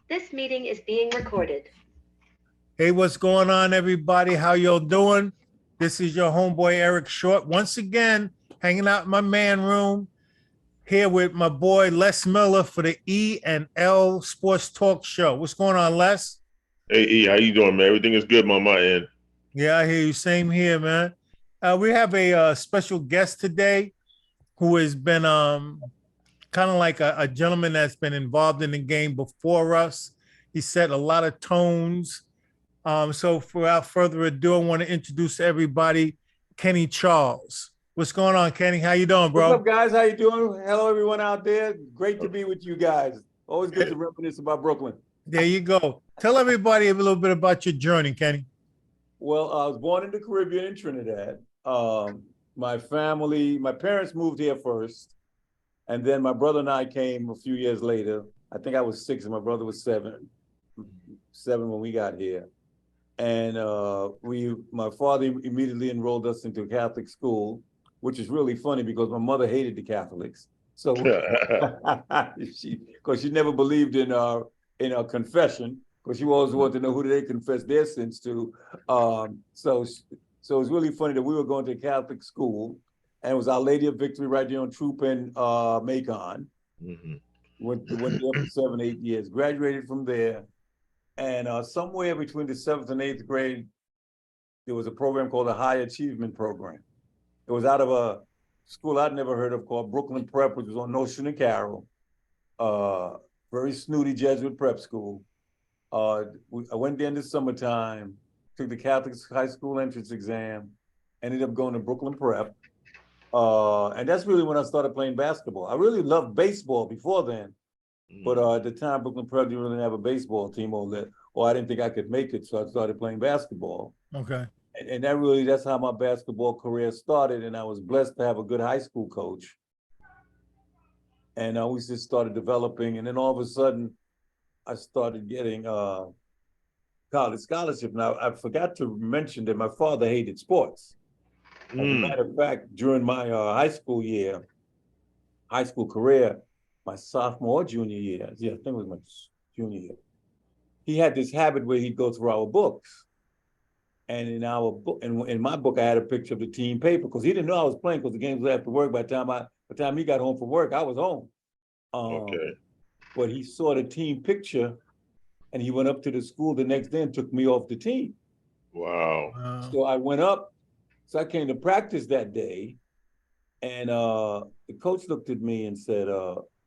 This meeting is being recorded. Hey, what's going on, everybody? How y'all doing? This is your homeboy Eric Short once again, hanging out in my man room here with my boy Les Miller for the E and L Sports Talk Show. What's going on, Les? Hey E, how you doing, man? Everything is good on my end. Yeah, I hear you. Same here, man. We have a special guest today who has been kind of like a gentleman that's been involved in the game before us. He set a lot of tones. So without further ado, I want to introduce everybody, Kenny Charles. What's going on, Kenny? How you doing, bro? What's up, guys? How you doing? Hello, everyone out there. Great to be with you guys. Always good to reminisce about Brooklyn. There you go. Tell everybody a little bit about your journey, Kenny. Well, I was born in the Caribbean in Trinidad. My parents moved here first, and then my brother and I came a few years later. I think I was 6 and my brother was 7 when we got here. And my father immediately enrolled us into a Catholic school, which is really funny because my mother hated the Catholics. So, because she never believed in our confession, because she always wanted to know who they confess their sins to. So it's really funny that we were going to a Catholic school, and it was Our Lady of Victory right there on Troop and Macon. Mm-hmm. Went there for 7, 8 years. Graduated from there. And somewhere between the 7th and 8th grade, there was a program called the High Achievement Program. It was out of a school I'd never heard of called Brooklyn Prep, which was on Nostrand and Carroll. Very snooty Jesuit prep school. I went there in the summertime, took the Catholic high school entrance exam, ended up going to Brooklyn Prep. And that's really when I started playing basketball. I really loved baseball before then. But at the time, Brooklyn Prep didn't really have a baseball team or I didn't think I could make it, so I started playing basketball. Okay. And that's how my basketball career started, and I was blessed to have a good high school coach. And we just started developing, and then all of a sudden, I started getting college scholarship. Now, I forgot to mention that my father hated sports. As a matter of fact, during my high school career, my sophomore or junior year, I think it was my junior year, he had this habit where he'd go through our books. And in our book, and in my book, I had a picture of the team paper because he didn't know I was playing because the games was after work. By the time he got home from work, I was home. Okay. But he saw the team picture, and he went up to the school the next day and took me off the team. Wow. So I went up. So I came to practice that day, and the coach looked at me and said,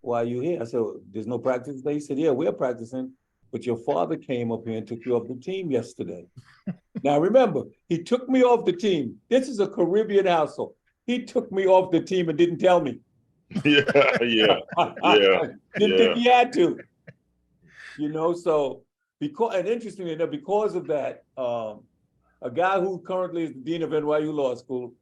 "Why are you here?" I said, "There's no practice today." He said, "Yeah, we're practicing, but your father came up here and took you off the team yesterday." Now, remember, he took me off the team. This is a Caribbean household. He took me off the team and didn't tell me. Yeah. Didn't think he had to. So and interestingly enough, because of that, a guy who currently is the dean of NYU Law School,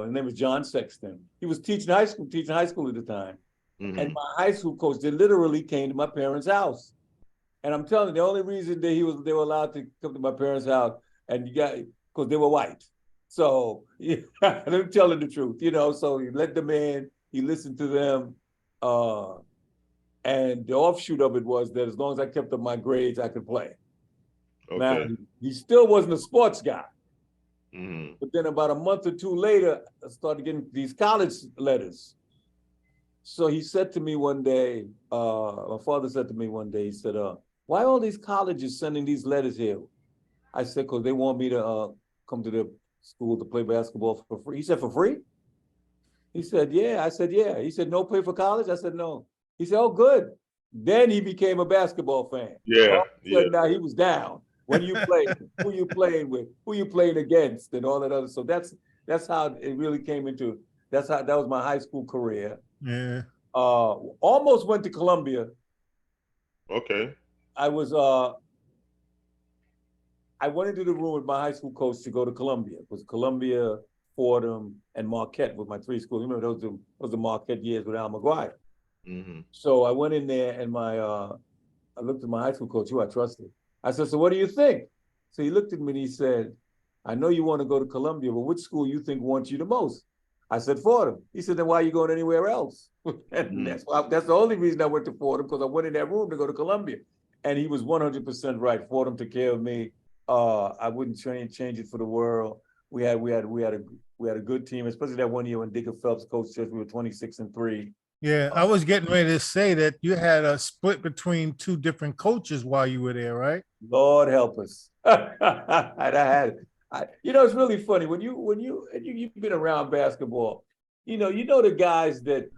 his name is John Sexton. He was teaching high school at the time. Mm-hmm. And my high school coach, they literally came to my parents' house. And I'm telling you, the only reason they were allowed to come to my parents' house because they were white. So I'm telling the truth, so he let them in, he listened to them. And the offshoot of it was that as long as I kept up my grades, I could play. Okay. Now, he still wasn't a sports guy. Mm-hmm. But then about a month or two later, I started getting these college letters. So he said to me one day, my father said to me one day, he said, "Why are all these colleges sending these letters here?" I said, "Because they want me to come to the school to play basketball for free." He said, "For free?" He said, "Yeah." I said, "Yeah." He said, "No pay for college?" I said, "No." He said, "Oh, good." Then he became a basketball fan. Yeah. Now he was down. When you play, who you playing with, who you playing against, and all that other. So that's how it really came into. That was my high school career. Yeah. Almost went to Columbia. Okay. I went into the room with my high school coach to go to Columbia. It was Columbia, Fordham, and Marquette with my 3 schools. You remember those the Marquette years with Al McGuire. Mm-hmm. So I went in there and I looked at my high school coach, who I trusted. I said, "So what do you think?" So he looked at me and he said, "I know you want to go to Columbia, but which school you think wants you the most?" I said, "Fordham." He said, "Then why are you going anywhere else?" And that's the only reason I went to Fordham, because I went in that room to go to Columbia. And he was 100% right. Fordham took care of me. I wouldn't change it for the world. We had a good team, especially that one year when Digger Phelps coached us. We were 26-3. Yeah, I was getting ready to say that you had a split between two different coaches while you were there, right? Lord help us. It's really funny when you've been around basketball. You know the guys that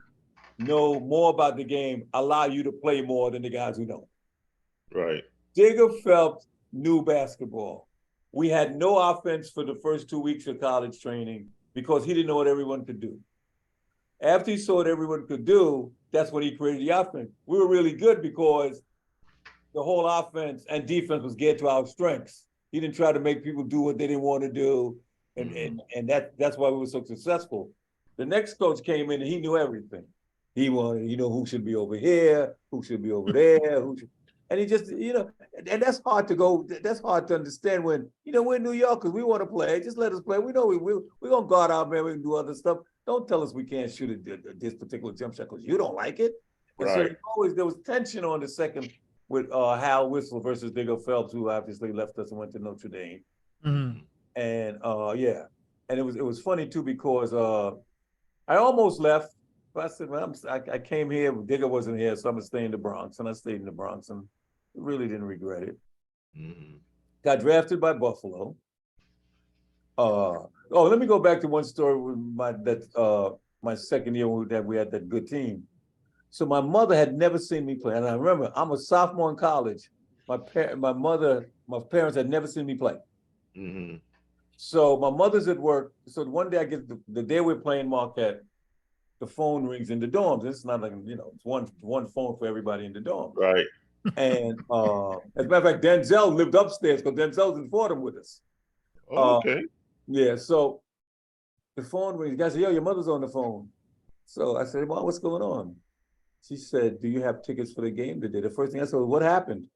know more about the game allow you to play more than the guys who don't. Right. Digger Phelps knew basketball. We had no offense for the first 2 weeks of college training because he didn't know what everyone could do. After he saw what everyone could do, that's when he created the offense. We were really good because the whole offense and defense was geared to our strengths. He didn't try to make people do what they didn't want to do, and that's why we were so successful. The next coach came in and he knew everything. He wanted, who should be over here, who should be over there, and he just, and that's hard to understand when, we're New Yorkers, we want to play, just let us play. We know we're going to guard our man, we can do other stuff. Don't tell us we can't shoot this particular jump shot because you don't like it. And right. So there was tension on the second with Hal Whistle versus Digger Phelps, who obviously left us and went to Notre Dame. Mm-hmm. And and it was funny too because I almost left. But I said, well, I came here. Digger wasn't here, so I'm gonna stay in the Bronx, and I stayed in the Bronx, and really didn't regret it. Mm-hmm. Got drafted by Buffalo. Let me go back to one story with my second year that we had that good team. So my mother had never seen me play, and I remember I'm a sophomore in college. My parents had never seen me play. Mm-hmm. So my mother's at work. So one day I get the day we're playing Marquette, the phone rings in the dorms. It's not like, it's one phone for everybody in the dorm. Right. And as a matter of fact, Denzel lived upstairs because Denzel's in Fordham with us. Okay. Yeah, so the phone rings. The guy said, yo, your mother's on the phone. So I said, Mom, what's going on? She said, do you have tickets for the game today? The first thing I said was, what happened?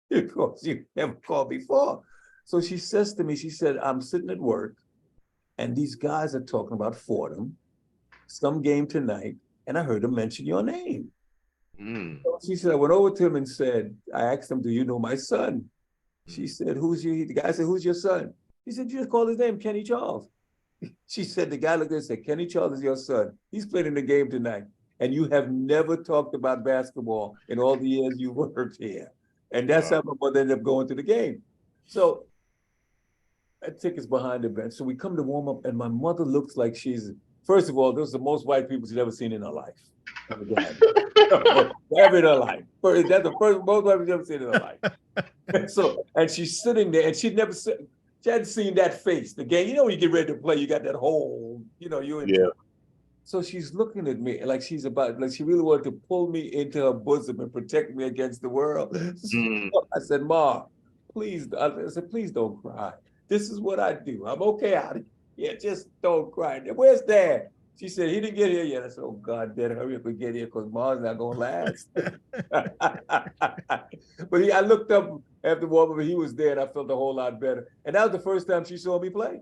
Because you never called before. So she says to me, she said, I'm sitting at work and these guys are talking about Fordham, some game tonight, and I heard them mention your name. Mm. So she said, I went over to him and said, I asked him, do you know my son? She said, the guy said, who's your son? He said, you just call his name, Kenny Charles. She said, the guy looked at her and said, Kenny Charles is your son. He's playing in the game tonight. And you have never talked about basketball in all the years you worked here. And that's how my mother ended up going to the game. So that ticket's behind the bench. So we come to warm up and my mother looks like first of all, those are the most white people she's ever seen in her life. Ever in her life. That's the first most white people she's ever seen in her life. And she's sitting there and she hadn't seen that face. The game, when you get ready to play, you got that whole, Yeah. So she's looking at me like she really wanted to pull me into her bosom and protect me against the world. Mm. So I said, Ma, please, please don't cry. This is what I do. I'm okay out of here. Yeah, just don't cry. Where's Dad? She said, he didn't get here yet. I said, oh God, Dad, hurry up and get here because Ma's not gonna last. But I looked up after warm-up and he was there and I felt a whole lot better. And that was the first time she saw me play.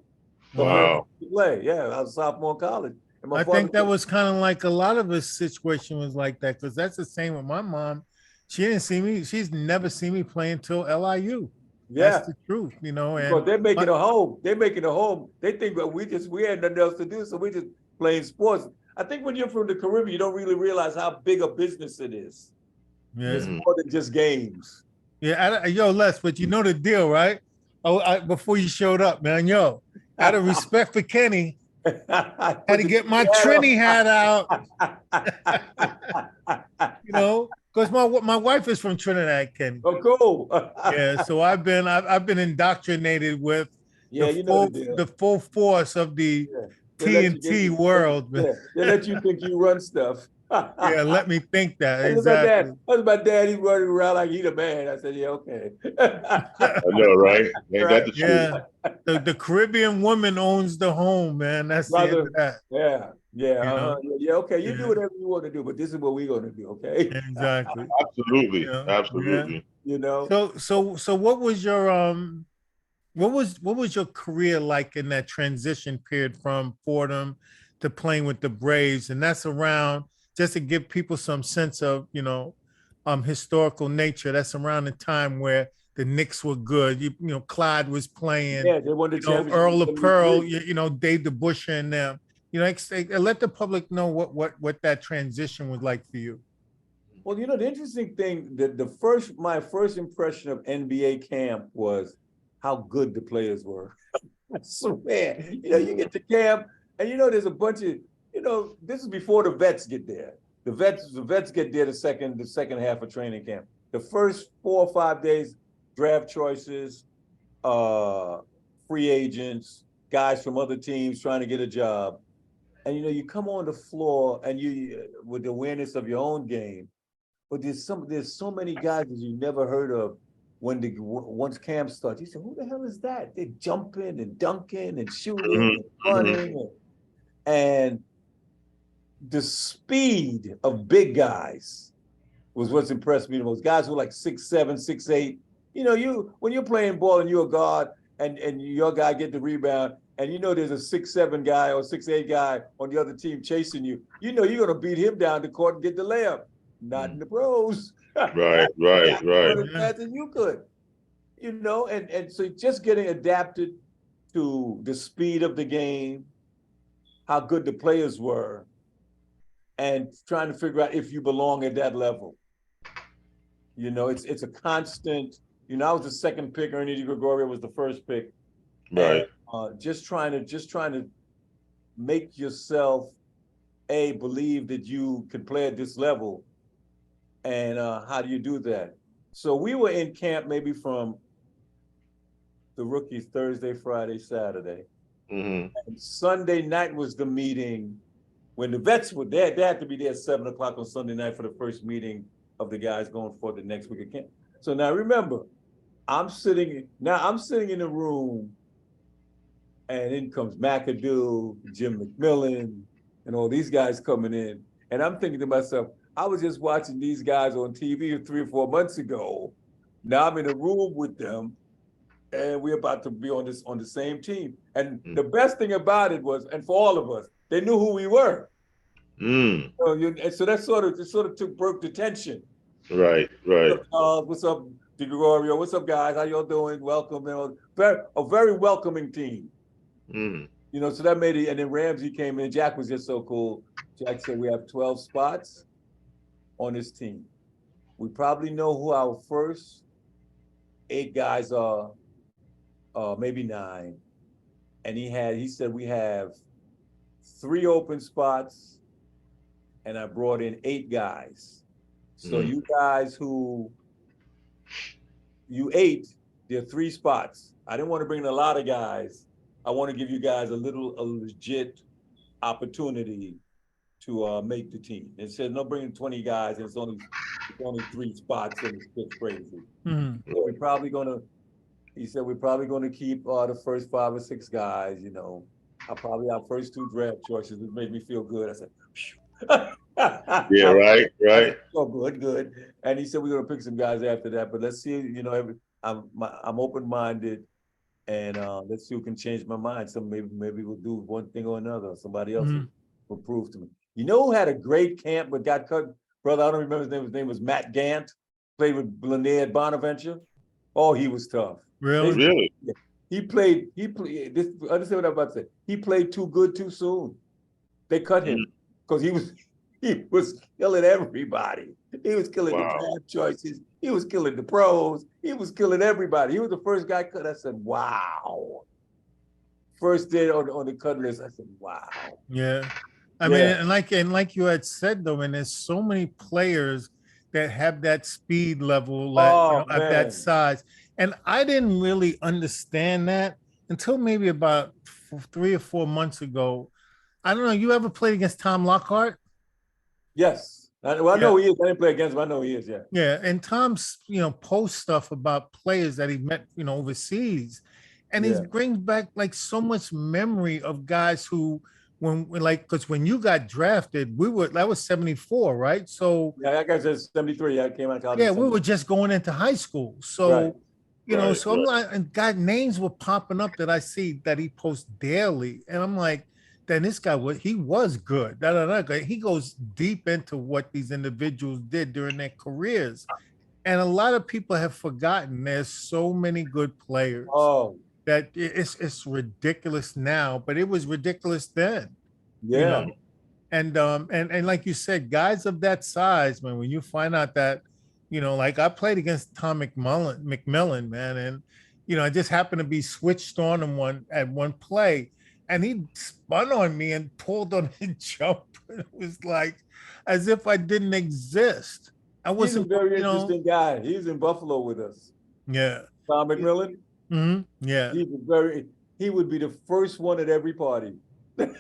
Wow. Yeah, I was a sophomore in college. I think that was kind of like a lot of his situation was like that because that's the same with my mom. She didn't see me. She's never seen me play until LIU. Yeah, that's the truth, And because they're making a home. They're making a home. They think that we had nothing else to do, so we just playing sports. I think when you're from the Caribbean, you don't really realize how big a business it is. Yeah. It's more than just games. Yeah, yo, Les, but you know the deal, right? Before you showed up, man, out of respect for Kenny, had to get my Trini hat out, because my wife is from Trinidad, Kenny. Oh, cool. Yeah, so I've been indoctrinated with the full force of the TNT world. Yeah, they let you think you run stuff. Yeah, let me think that. Exactly. That's my dad. He's running around like he's a man. I said, yeah, okay. I know, right? Ain't that the truth? Yeah. The Caribbean woman owns the home, man. That's the end of that. Yeah. Yeah, okay. You do whatever you want to do, but this is what we're gonna do, okay? Exactly. Absolutely. Absolutely. Yeah. So what was your what was your career like in that transition period from Fordham to playing with the Braves? And that's around, just to give people some sense of, historical nature. That's around the time where the Knicks were good. You know, Clyde was playing. Yeah, they won the You know, championship. Earl in of Pearl. 73. You know, Dave DeBusschere and them. You know, let the public know what that transition was like for you. Well, you know, the interesting thing that my first impression of NBA camp was how good the players were. I swear, you know, you get to camp and you know there's a bunch of, you know, this is before the vets get there. The vets get there the second half of training camp. The first 4 or 5 days, draft choices, free agents, guys from other teams trying to get a job. And you know, you come on the floor and you with the awareness of your own game, but there's so many guys that you never heard of once camp starts. You say, who the hell is that? They're jumping and dunking and shooting and running. And the speed of big guys was what's impressed me the most. Guys who were like 6'7", 6'8". You know, when you're playing ball and you're a guard and your guy get the rebound, and you know there's a 6'7" guy or 6'8" guy on the other team chasing you, you know you're gonna beat him down the court and get the layup. Not in the pros. Right. As fast as you could. You know, and so just getting adapted to the speed of the game, how good the players were, and trying to figure out if you belong at that level. You know, it's a constant. You know, I was the second pick. Ernie Gregorio was the first pick. Right. And, just trying to make yourself believe that you can play at this level. And how do you do that? So we were in camp maybe from the rookies Thursday, Friday, Saturday. Mm-hmm. And Sunday night was the meeting when the vets were there. They had to be there at 7 o'clock on Sunday night for the first meeting of the guys going for the next week of camp. So now remember, I'm sitting in the room, and in comes McAdoo, Jim McMillan, and all these guys coming in. And I'm thinking to myself, I was just watching these guys on TV 3 or 4 months ago. Now I'm in a room with them, and we're about to be on the same team. And the best thing about it was, and for all of us, they knew who we were. So that sort of broke the tension. Right. What's up, DeGregorio? What's up, guys? How y'all doing? Welcome. A very welcoming team. You know, so that made it. And then Ramsey came in. Jack was just so cool. Jack said we have 12 spots on this team. We probably know who our first 8 guys are, maybe 9. And he said we have 3 open spots, and I brought in 8 guys. So you guys who you 8, there are 3 spots. I didn't want to bring in a lot of guys. I want to give you guys a legit opportunity to make the team. It said no bringing 20 guys, and it's only 3 spots, and it's crazy. So he said we're probably gonna keep the first 5 or 6 guys, you know. Probably our first 2 draft choices. It made me feel good. I said, yeah, right. Oh, good. And he said we're gonna pick some guys after that, but let's see. You know, I'm open-minded, and let's see who can change my mind. So maybe we'll do one thing or another. Somebody else will prove to me. You know who had a great camp but got cut? Brother, I don't remember his name. His name was Matt Gant. Played with Lanier at Bonaventure. Oh, he was tough. Really? He played. Understand what I'm about to say? He played too good too soon. They cut him because he was killing everybody. He was killing the draft choices. He was killing the pros. He was killing everybody. He was the first guy cut. I said, wow. First day on the cut list. I said, wow. Yeah. I mean, and like you had said though, and there's so many players that have that speed level at that size. And I didn't really understand that until maybe about 3 or 4 months ago. I don't know. You ever played against Tom Lockhart? Yes. I know he is. I didn't play against him. I know he is. Yeah. Yeah. And Tom's, posts stuff about players that he met, overseas. And he brings back like so much memory of guys who, because when you got drafted, that was 74, right? So yeah, that guy says 73. I came out of college. Yeah, we were just going into high school. So, I'm like, and God, names were popping up that I see that he posts daily. And I'm like, then this guy was good. Da, da, da. He goes deep into what these individuals did during their careers. And a lot of people have forgotten there's so many good players Oh, that it's ridiculous now, but it was ridiculous then. yeah. You know? And like you said, guys of that size, man, when you find out that, you know, like I played against Tom McMillan, man, and you know, I just happened to be switched on him at one play, and he spun on me and pulled on the jump. It was like as if I didn't exist. I He's a wasn't, very you know, interesting guy. He's in Buffalo with us. yeah. Tom McMillan. Yeah. He would be the first one at every party. You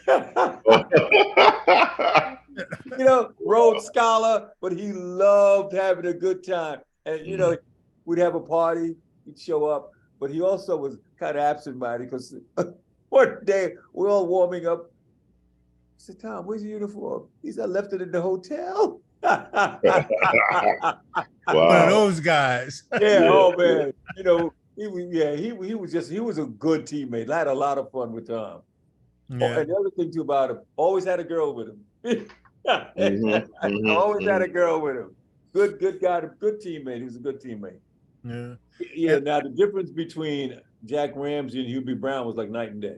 know, Rhodes Scholar, but he loved having a good time. And you know, we'd have a party, he'd show up, but he also was kind of absent-minded because one day we're all warming up. I said, Tom, where's your uniform? He said, I left it in the hotel. One of Wow. those guys. Yeah, oh man. You know, he was a good teammate. I had a lot of fun with Tom. Yeah. And the other thing too about him, always had a girl with him. Mhm, Always had a girl with him. Good guy, good teammate. He was a good teammate. Yeah. Yeah. Now the difference between Jack Ramsey and Hubie Brown was like night and day.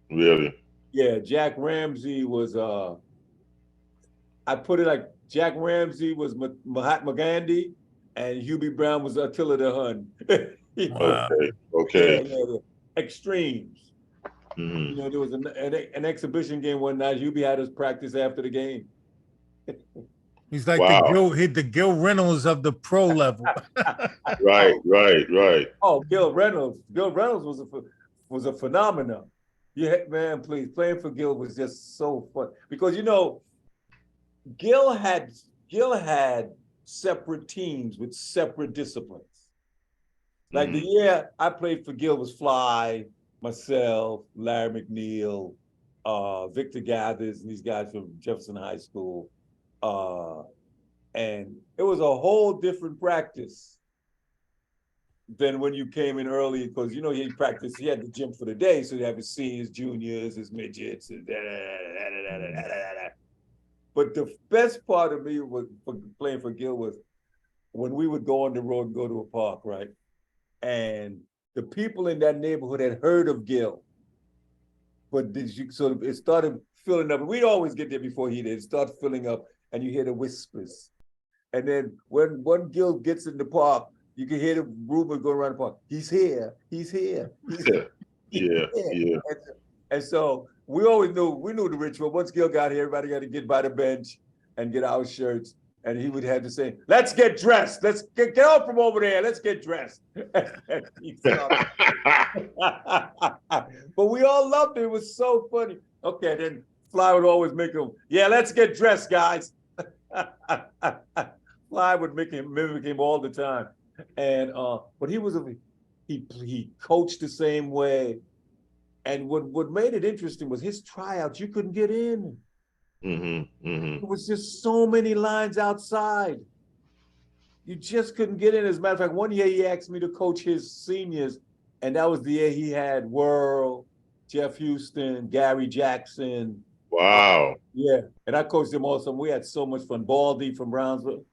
Really? Yeah, Jack Ramsey was I put it like Jack Ramsey was Mahatma Gandhi, and Hubie Brown was Attila the Hun. Wow. Okay. Yeah, extremes. Mhm. You know, there was an exhibition game one night. Hubie had us practice after the game. He's like Wow. the Gil Reynolds of the pro level. Right. Oh, Gil Reynolds. Gil Reynolds was a phenomenon. Yeah, man, please. Playing for Gil was just so fun. Because you know, Gil had separate teams with separate disciplines. Like the year I played for Gil was Fly, myself, Larry McNeil, Victor Gathers, and these guys from Jefferson High School. And it was a whole different practice than when you came in early, because you know he had the gym for the day, so you have his seniors, juniors, his midgets, and But the best part of me was for playing for Gil was when we would go on the road and go to a park, right? And the people in that neighborhood had heard of Gil, but so it started filling up. We'd always get there before he did. It started filling up, and you hear the whispers. And then when Gil gets in the park, you can hear the rumor going around the park. He's here. He's here. He's here. Yeah. And so we knew the ritual. Once Gil got here, everybody got to get by the bench and get our shirts. And he would have to say, let's get dressed. Let's get out from over there. Let's get dressed. But we all loved it. It was so funny. Okay, then Fly would always make him, yeah, let's get dressed, guys. Fly would mimic him all the time. And but he coached the same way. And what made it interesting was his tryouts, you couldn't get in. It was just so many lines outside. You just couldn't get in. As a matter of fact, one year he asked me to coach his seniors, and that was the year he had Worrell, Jeff Houston, Gary Jackson. Wow. Yeah, and I coached them also. We had so much fun. Baldy from Brownsville.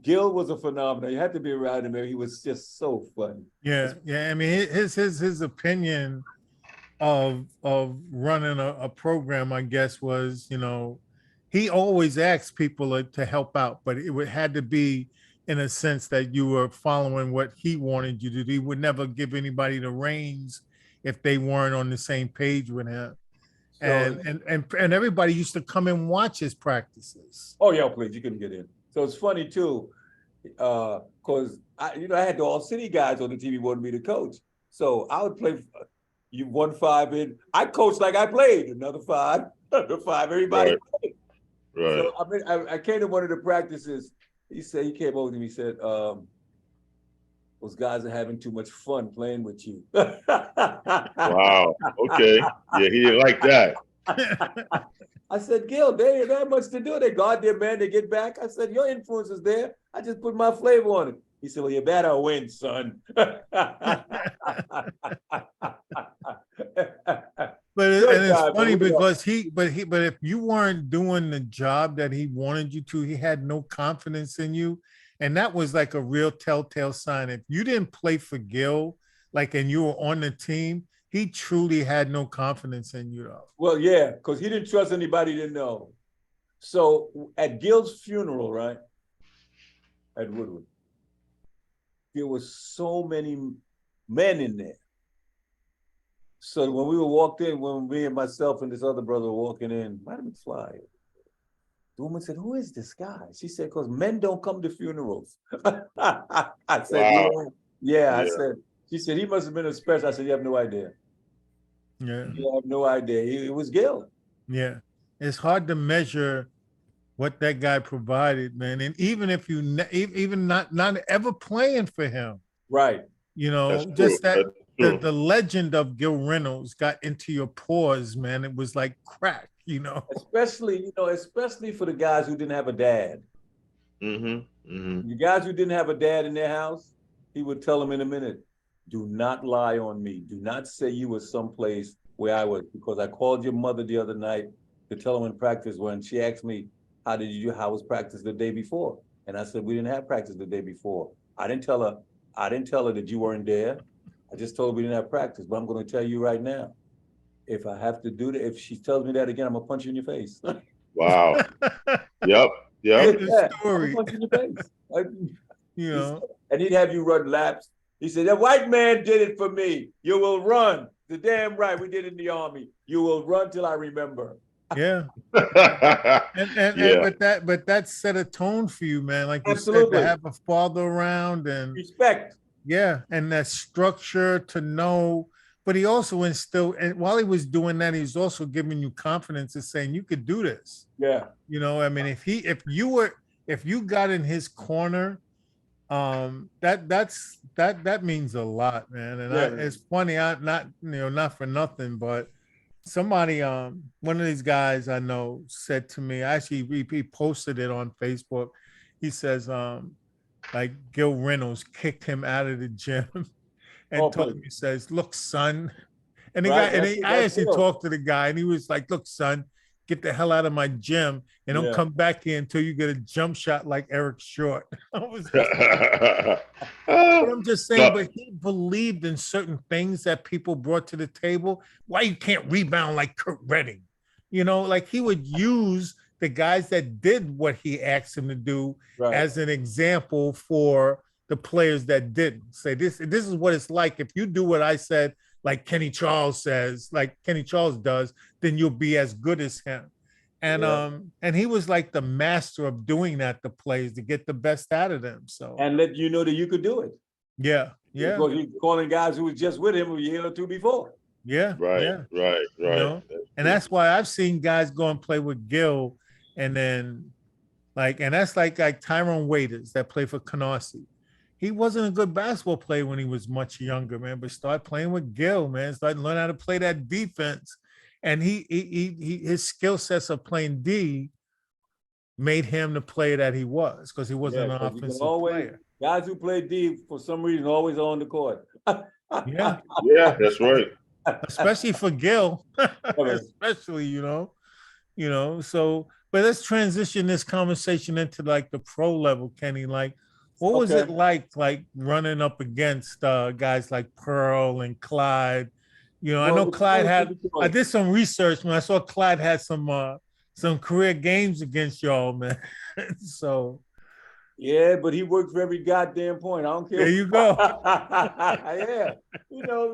Gil was a phenomenon. You had to be around him. He was just so fun. Yeah. I mean, his opinion of running a program, I guess, was, you know, he always asked people to help out, but it had to be in a sense that you were following what he wanted you to do. He would never give anybody the reins if they weren't on the same page with him. So, and everybody used to come and watch his practices. Oh yeah, please, you couldn't get in. So it's funny too, because I had the all city guys on the TV wanting me to coach. So I would play you 1-5 in. I coached like I played, another 5, another 5, everybody Right. played. Right. So I came to one of the practices. He came over to me, he said, those guys are having too much fun playing with you. Wow. Okay. Yeah, he didn't like that. I said, Gil, they ain't that much to do. They go out there, man, they get back. I said, your influence is there. I just put my flavor on it. He said, well, you better win, son. But Good and it's guy, but funny we don't- because but if you weren't doing the job that he wanted you to, he had no confidence in you, and that was like a real telltale sign. If you didn't play for Gil, like, and you were on the team, he truly had no confidence in you, though. Well, yeah, because he didn't trust anybody he didn't know. So at Gil's funeral, right, at Woodward, there was so many men in there. So when we were walked in, when me and myself and this other brother were walking in, Madam McFly, the woman said, "Who is this guy?" She said, "Because men don't come to funerals." I said, Wow. yeah. I Yeah. said, she said, "He must have been a special." I said, "You have no idea. Yeah, You have no idea. It was Gil." yeah. It's hard to measure what that guy provided, man. And even if you even not ever playing for him, Right. you That's know, true. just that That's true. the legend of Gil Reynolds got into your pores, man. It was like crack, you know. Especially for the guys who didn't have a dad. Mm-hmm. Mm-hmm. The guys who didn't have a dad in their house, he would tell them in a minute, "Do not lie on me. Do not say you were someplace where I was, because I called your mother the other night to tell her when practice when she asked me, how was practice the day before?" And I said, "We didn't have practice the day before." I didn't tell her that you weren't there. I just told her we didn't have practice. But I'm going to tell you right now, if I have to do that, if she tells me that again, I'm gonna punch you in your face. Wow. Yep. Yep. The Yeah, I'm story, gonna punch you in your face. you know. And he'd have you run laps. He said, "That white man did it for me. You will run. The damn right. We did it in the army. You will run till I remember." Yeah. And Yeah. but that set a tone for you, man. Like you said, to Absolutely. have a father around and Respect. yeah, and that structure to know. But he also instilled, and while he was doing that, he was also giving you confidence and saying you could do this. Yeah. You know, I mean, if you got in his corner, that means a lot, man. And Yeah. it's funny, I not not for nothing, but somebody one of these guys I know said to me, actually he posted it on Facebook. He says like Gil Reynolds kicked him out of the gym and told him, he says, "Look, son." And the Right, guy, I that's actually Gil. talked to the guy, and he was like, "Look, son, get the hell out of my gym and don't Yeah. come back here until you get a jump shot like Eric Short." I was but I'm just saying, but he believed in certain things that people brought to the table. Why you can't rebound like Kurt Redding? You know, like he would use the guys that did what he asked him to do Right. as an example for the players that didn't. Say this is what it's like. If you do what I said, like Kenny Charles says, like Kenny Charles does, then you'll be as good as him. And Yeah. And he was like the master of doing that to players to get the best out of them. So And let you know that you could do it. yeah, yeah, Because he's calling guys who was just with him a year or two before. yeah, Right. yeah. Right. You Right. know? And that's why I've seen guys go and play with Gil, and then and that's like Tyrone Waiters that played for Canarsie. He wasn't a good basketball player when he was much younger, man, but started playing with Gil, man, started learning how to play that defense. And his skill sets of playing D made him the player that he was, because he wasn't an 'cause you can offensive always- player. Guys who play D for some reason always on the court. Yeah, Yeah, that's right. especially for Gil. Especially, so but let's transition this conversation into like the pro level, Kenny. Like, what was it like running up against guys like Pearl and Clyde? I know Clyde I did some research when I saw Clyde had some career games against y'all, man. So yeah, but he worked for every goddamn point. I don't care. there you go. Yeah,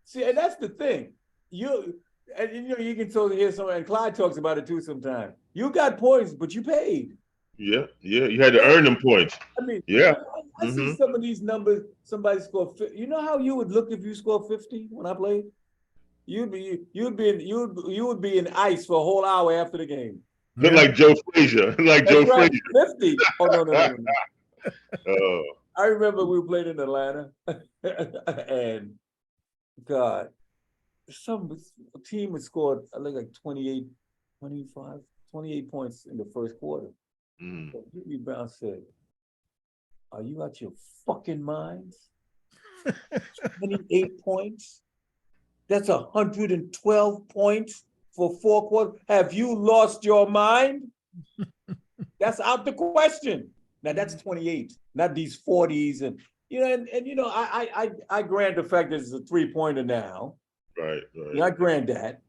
see, and that's the thing. You can totally hear someone, and Clyde talks about it too sometimes. You got points, but you paid. Yeah. Yeah. You had to earn them points. I mean, Yeah. I see some of these numbers. Somebody scored 50. You know how you would look if you scored 50 when I played? You'd be in ice for a whole hour after the game. Look like Joe Frazier. Like Joe Right, Frazier. 50. Oh no. Oh. I remember we played in Atlanta, and God, some team had scored, I think, like 28 points in the first quarter. Mm. So Jimmy Brown said, "Are you out your fucking minds? 28 points? That's 112 points for 4 quarters. Have you lost your mind? That's out the question. Now that's 28, not these 40s, and I grant the fact that it's a 3-pointer now. Right. Yeah, I grant that.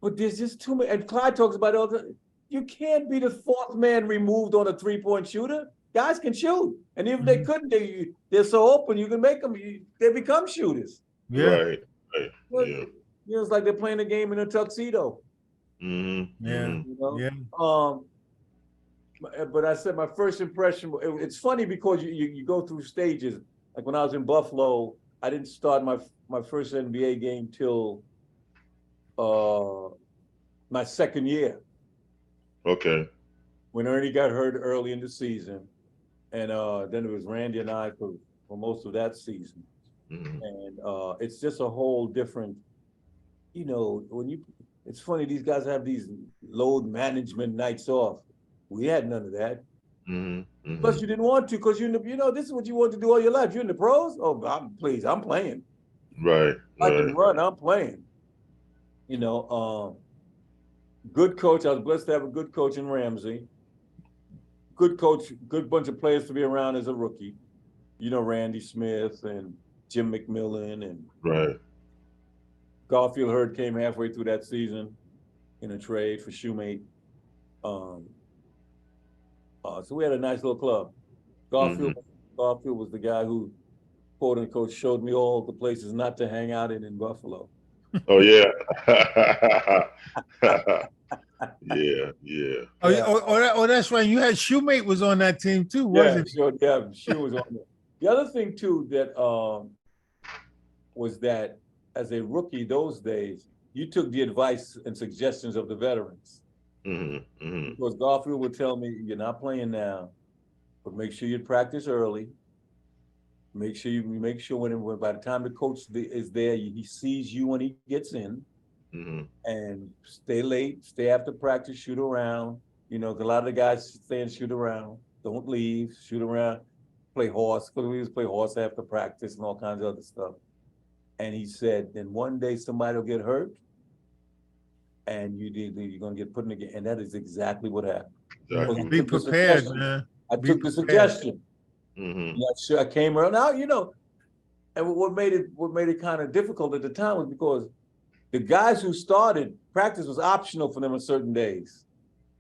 But there's just too many. And Clyde talks about it all the time. You can't be the fourth man removed on a 3-point shooter. Guys can shoot, and even if they couldn't, they're so open. You can make them. They become shooters. Yeah. Right. Yeah. It's like they're playing a game in a tuxedo. Mm-hmm. Yeah. Mm-hmm. You know? Yeah. But I said my first impression. It's funny because you go through stages. Like when I was in Buffalo, I didn't start my first NBA game till my second year. Okay. When Ernie got hurt early in the season, and then it was Randy and I for most of that season. Mm-hmm. And it's just a whole different, it's funny, these guys have these load management nights off. We had none of that. Mm-hmm. Mm-hmm. Plus you didn't want to, because this is what you want to do all your life. You're in the pros? Oh, I'm playing. Right. I can run, I'm playing. Good coach. I was blessed to have a good coach in Ramsey. Good coach, good bunch of players to be around as a rookie. Randy Smith and Jim McMillan and Right. Garfield Hurd came halfway through that season in a trade for Shoemate. So we had a nice little club. Garfield was the guy who, quote unquote, showed me all the places not to hang out in Buffalo. Oh yeah. Yeah. Oh, that's right. You had Shoemate was on that team too, wasn't he? Sure, yeah, Shoe was on there. The other thing too that was that as a rookie those days, you took the advice and suggestions of the veterans. Mm-hmm. Mm-hmm. Because Garfield would tell me, you're not playing now, but make sure you practice early. Make sure when by the time the coach is there, he sees you when he gets in. Mm-hmm. And stay late, stay after practice, shoot around. A lot of the guys stay and shoot around. Don't leave, shoot around, play horse, because we used to play horse after practice and all kinds of other stuff. And he said, then one day somebody will get hurt and you're going to get put in the game. And that is exactly what happened. Exactly. Be prepared, man. I took the suggestion. Mm-hmm. I came around. Now, and what made it kind of difficult at the time was because the guys who started, practice was optional for them on certain days.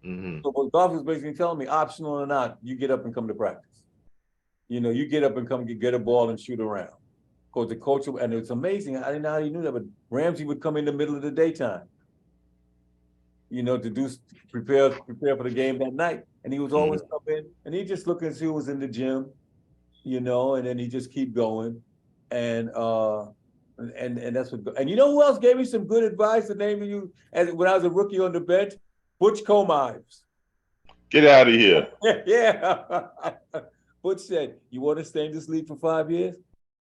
Mm-hmm. So what Golf was basically telling me, optional or not, you get up and come to practice. You get up and come get a ball and shoot around. Because the coach, and it's amazing, I didn't know how he knew that, but Ramsey would come in the middle of the daytime, to prepare for the game that night. And he was always come in, and he just look and see who was in the gym, and then he just keep going. And that's what. And you know who else gave me some good advice? The name of you, when I was a rookie on the bench, Butch Comives. Get out of here. Yeah. Butch said, "You want to stay in this league for 5 years?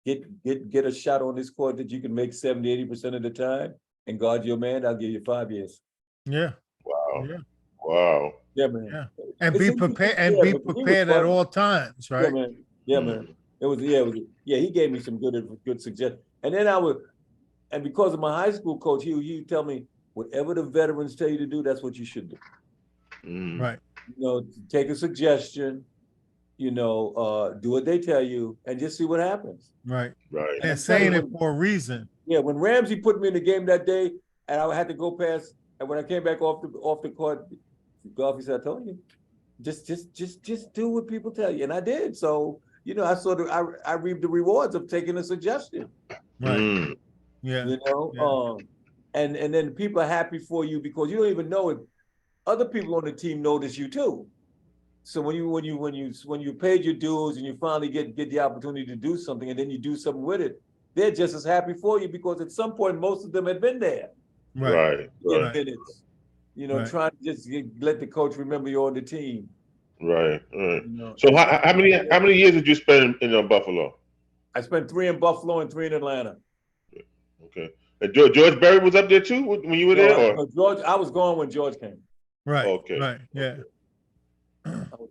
Get a shot on this court that you can make 70-80% of the time, and guard your man. I'll give you 5 years." Yeah. Wow. Yeah. Wow. Yeah, man. Yeah. And be prepared. And be prepared at all times, right? Yeah, man. Yeah, man. It was. He gave me some good suggestions. And then and because of my high school coach, he would tell me, whatever the veterans tell you to do, that's what you should do. Mm-hmm. Right. Take a suggestion, do what they tell you and just see what happens. Right. Right. They're saying it for a reason. Yeah, when Ramsey put me in the game that day and I had to go past, and when I came back off the court, Golf, he said, I told you, just do what people tell you. And I did. So, I reaped the rewards of taking a suggestion. Right. Mm-hmm. Yeah. And then people are happy for you because you don't even know if other people on the team notice you too. So when you paid your dues and you finally get the opportunity to do something and then you do something with it, they're just as happy for you because at some point most of them had been there. Right. Right. Minutes, Right. trying to just let the coach remember you're on the team. Right. So how many years did you spend in Buffalo? I spent 3 in Buffalo and 3 in Atlanta. Okay. And George Berry was up there too when you were there? Or? George, I was gone when George came. Right. Okay. Right. Yeah.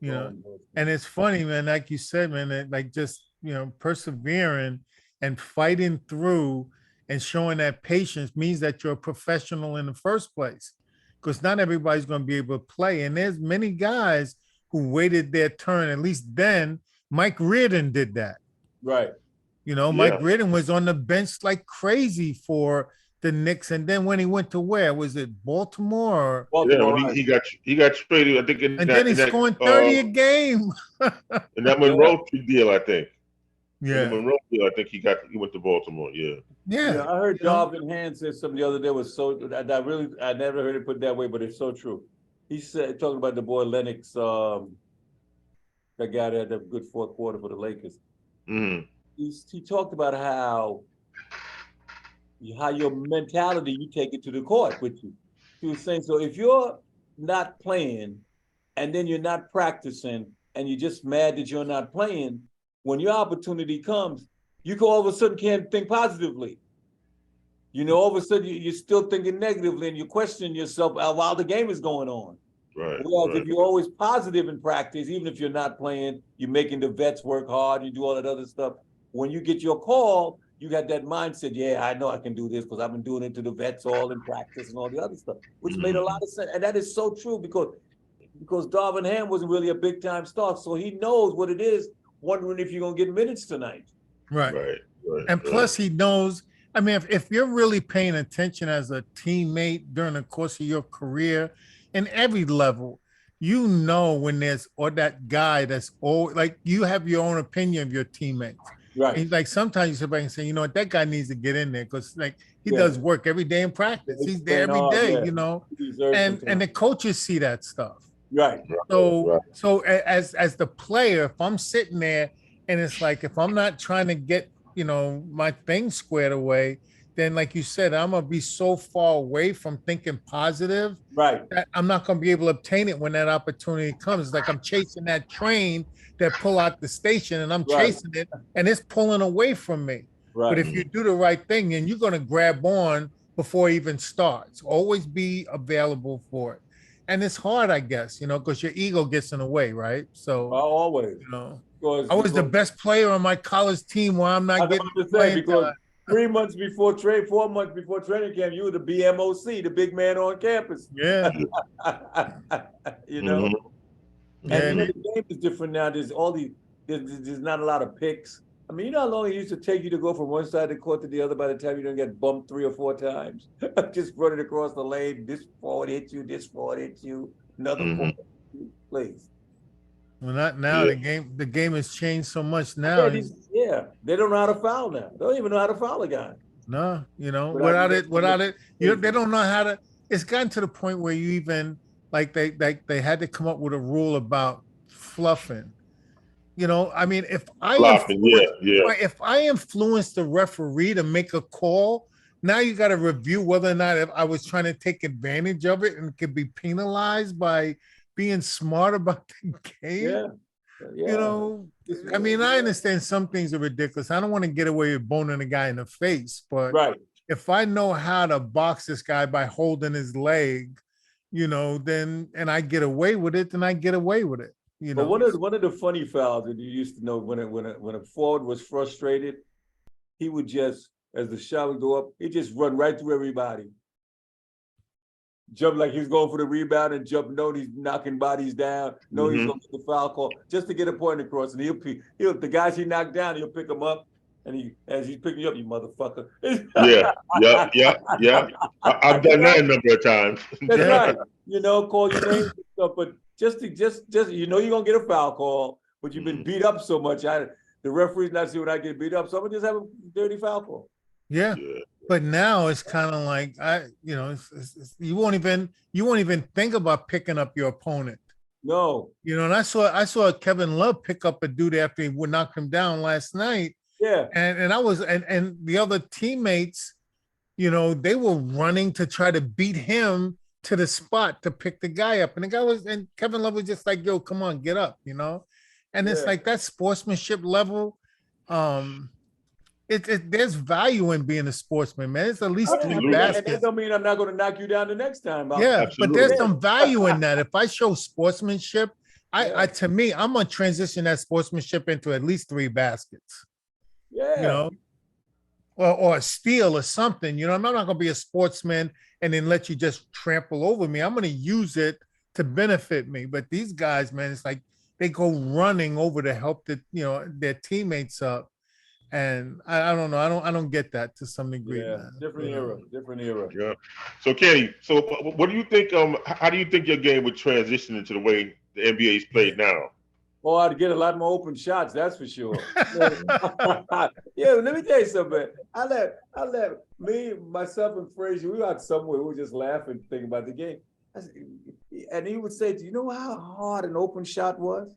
Yeah. And it's funny, man, like you said, man, that just, persevering and fighting through and showing that patience means that you're a professional in the first place. Because not everybody's going to be able to play. And there's many guys who waited their turn. At least then, Mike Reardon did that. Right. You know, Yeah. Mike Reardon was on the bench like crazy for the Knicks. And then when he went to where? Was it Baltimore? Yeah, Baltimore, when right. he got traded, I think in And that, then he's in that, scoring 30 a game. in that Monroe deal, I think. In the Yeah. Monroe deal, I think he went to Baltimore. Yeah. Yeah. I heard You know? Darvin Ham say something the other day was so I never heard it put that way, but it's so true. He said talking about the boy Lennox, that guy that had a good fourth quarter for the Lakers. Mhm. He talked about how your mentality, you take it to the court with you. He was saying, so if you're not playing and then you're not practicing and you're just mad that you're not playing, when your opportunity comes, you can all of a sudden can't think positively. You know, all of a sudden you're still thinking negatively and you're questioning yourself while the game is going on. Right. Whereas right. if you're always positive in practice, even if you're not playing, you're making the vets work hard, you do all that other stuff. When you get your call, you got that mindset, yeah, I know I can do this because I've been doing it to the vets all in practice and all the other stuff, which made a lot of sense. And that is so true because Darvin Ham wasn't really a big time star. So he knows what it is, wondering if you're going to get minutes tonight. Right. Right. Right. And plus he knows, I mean, if you're really paying attention as a teammate during the course of your career in every level, you know when there's or that guy that's all like you have your own opinion of your teammates. Right. And like sometimes you sit back and say, you know what, that guy needs to get in there because like he Yeah. does work every day in practice. He's He's there every playing hard, day, yeah. you know. He deserves And some and the time. coaches see that stuff. Right. So Right. so as the player, if I'm sitting there and it's like if I'm not trying to get, you know, my thing squared away, then like you said, I'm gonna be so far away from thinking positive Right. that I'm not gonna be able to obtain it when that opportunity comes. It's like I'm chasing that train that pull out the station and I'm Right. chasing it and it's pulling away from me. Right. But if you do the right thing, then you're gonna grab on before it even starts. Always be available for it. And it's hard, I guess, you know, because your ego gets in the way, right? So, Always. you know, Because, I was the best player on my college team while I'm I not was getting about to say, playing because time. 4 months before training camp, you were the BMOC, the big man on campus. Yeah, You know, Mhm. yeah, and you know, the game is different now. There's not a lot of picks. I mean, you know how long it used to take you to go from one side of the court to the other by the time you don't get bumped 3 or 4 times? Just running across the lane, this forward hit you, another Mhm. forward hit you, please. well, not now. Yeah. The game has changed so much now. Yeah, they don't know how to foul now. They don't even know how to foul a guy. No, you know, Without without it, you crazy. they don't know how to. It's gotten to the point where you even like they had to come up with a rule about fluffing. You know, I mean, if I Flopping. Yeah. Yeah. right, if I influence the referee to make a call, now you got to review whether or not if I was trying to take advantage of it and could be penalized by being smart about the game. Yeah. Yeah. You know, I mean, I understand some things are ridiculous. I don't want to get away with boning a guy in the face, but Right. if I know how to box this guy by holding his leg, you know, then and I get away with it, then I get away with it. You know, But one of the funny fouls that you used to know when a forward was frustrated, he would just, as the shot would go up, he'd just run right through everybody. Jump like he's going for the rebound and jump, know he's knocking bodies down, know he's Mhm. gonna get the foul call just to get a point across. And he'll the guys he knocked down, he'll pick them up. And as he's picking you up, you motherfucker. Yeah. Yeah. Yeah. Yeah. I've done that a number of times. That's Yeah. right. You know, call your name and stuff, but just you know you're gonna get a foul call, but you've been beat up so much. The referee's not see when I get beat up, so I'm gonna just have a dirty foul call. yeah. Yeah. But now it's kind of like you know, you won't even think about picking up your opponent. No. You know, and I saw Kevin Love pick up a dude after he would knock him down last night, Yeah. and I was and the other teammates, you know, they were running to try to beat him to the spot to pick the guy up, and the guy and Kevin Love was just like, "Yo, come on, get up," you know, and it's Yeah. like that sportsmanship level. There's value in being a sportsman, man. It's at least Yeah, 3 and baskets. that don't mean I'm not gonna knock you down the next time. Yeah, but Absolutely. there's some value in that. If I show sportsmanship, I to me, I'm gonna transition that sportsmanship into at least 3 baskets. Yeah. You know, or a steal or something. You know, I'm not going to be a sportsman and then let you just trample over me. I'm going to use it to benefit me. But these guys, man, it's like they go running over to help their teammates up. And I don't know. I don't get that to some degree. Yeah, Man. different era. Yeah. So Kenny, so what do you think? How do you think your game would transition into the way the NBA is played now? Oh, I'd get a lot more open shots, that's for sure. Yeah, let me tell you something, man. I let me, myself, and Frazier, we were out somewhere, we were just laughing, thinking about the game. And he would say, do you know how hard an open shot was?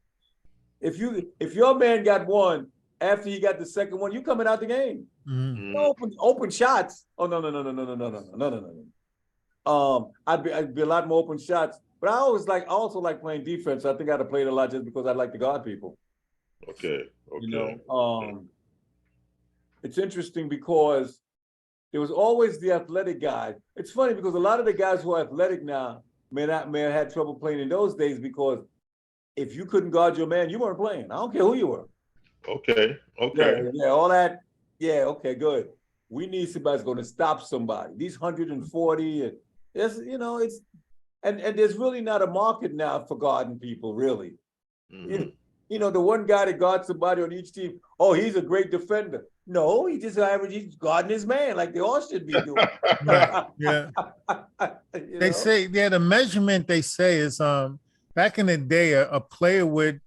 If your man got one after he got the second one, you coming out the game. Mm-hmm. No open shots. Oh, no. I'd be a lot more open shots. But I also like playing defense. I think I'd have played a lot just because I like to guard people. Okay. You know, it's interesting because there was always the athletic guy. It's funny because a lot of the guys who are athletic now may have had trouble playing in those days because if you couldn't guard your man, you weren't playing. I don't care who you were. Okay. Yeah, all that. Yeah, okay, good. We need somebody that's going to stop somebody. These 140 and it's and there's really not a market now for guarding people, really. Mm-hmm. You know, the one guy that guards somebody on each team, oh, he's a great defender. No, he's he's guarding his man like they all should be doing. Right. Yeah. They say, the measurement they say is back in the day, a player would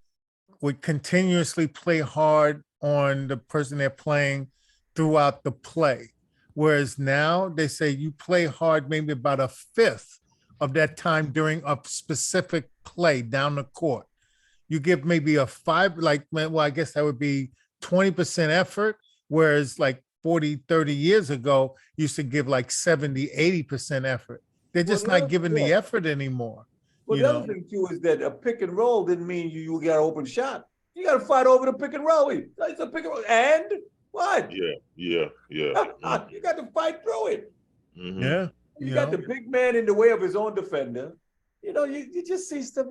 continuously play hard on the person they're playing throughout the play. Whereas now they say you play hard maybe about a fifth of that time during a specific play down the court. You give maybe a five, I guess that would be 20% effort. Whereas like 40, 30 years ago, you used to give like 70, 80% effort. They're just not giving the effort anymore. Well, the other thing too is that a pick and roll didn't mean you got an open shot. You got to fight over the pick and roll. It's a pick and roll. And what? Yeah. You got to fight through it. Mm-hmm. Yeah. You got the big man in the way of his own defender. You know, you just see stuff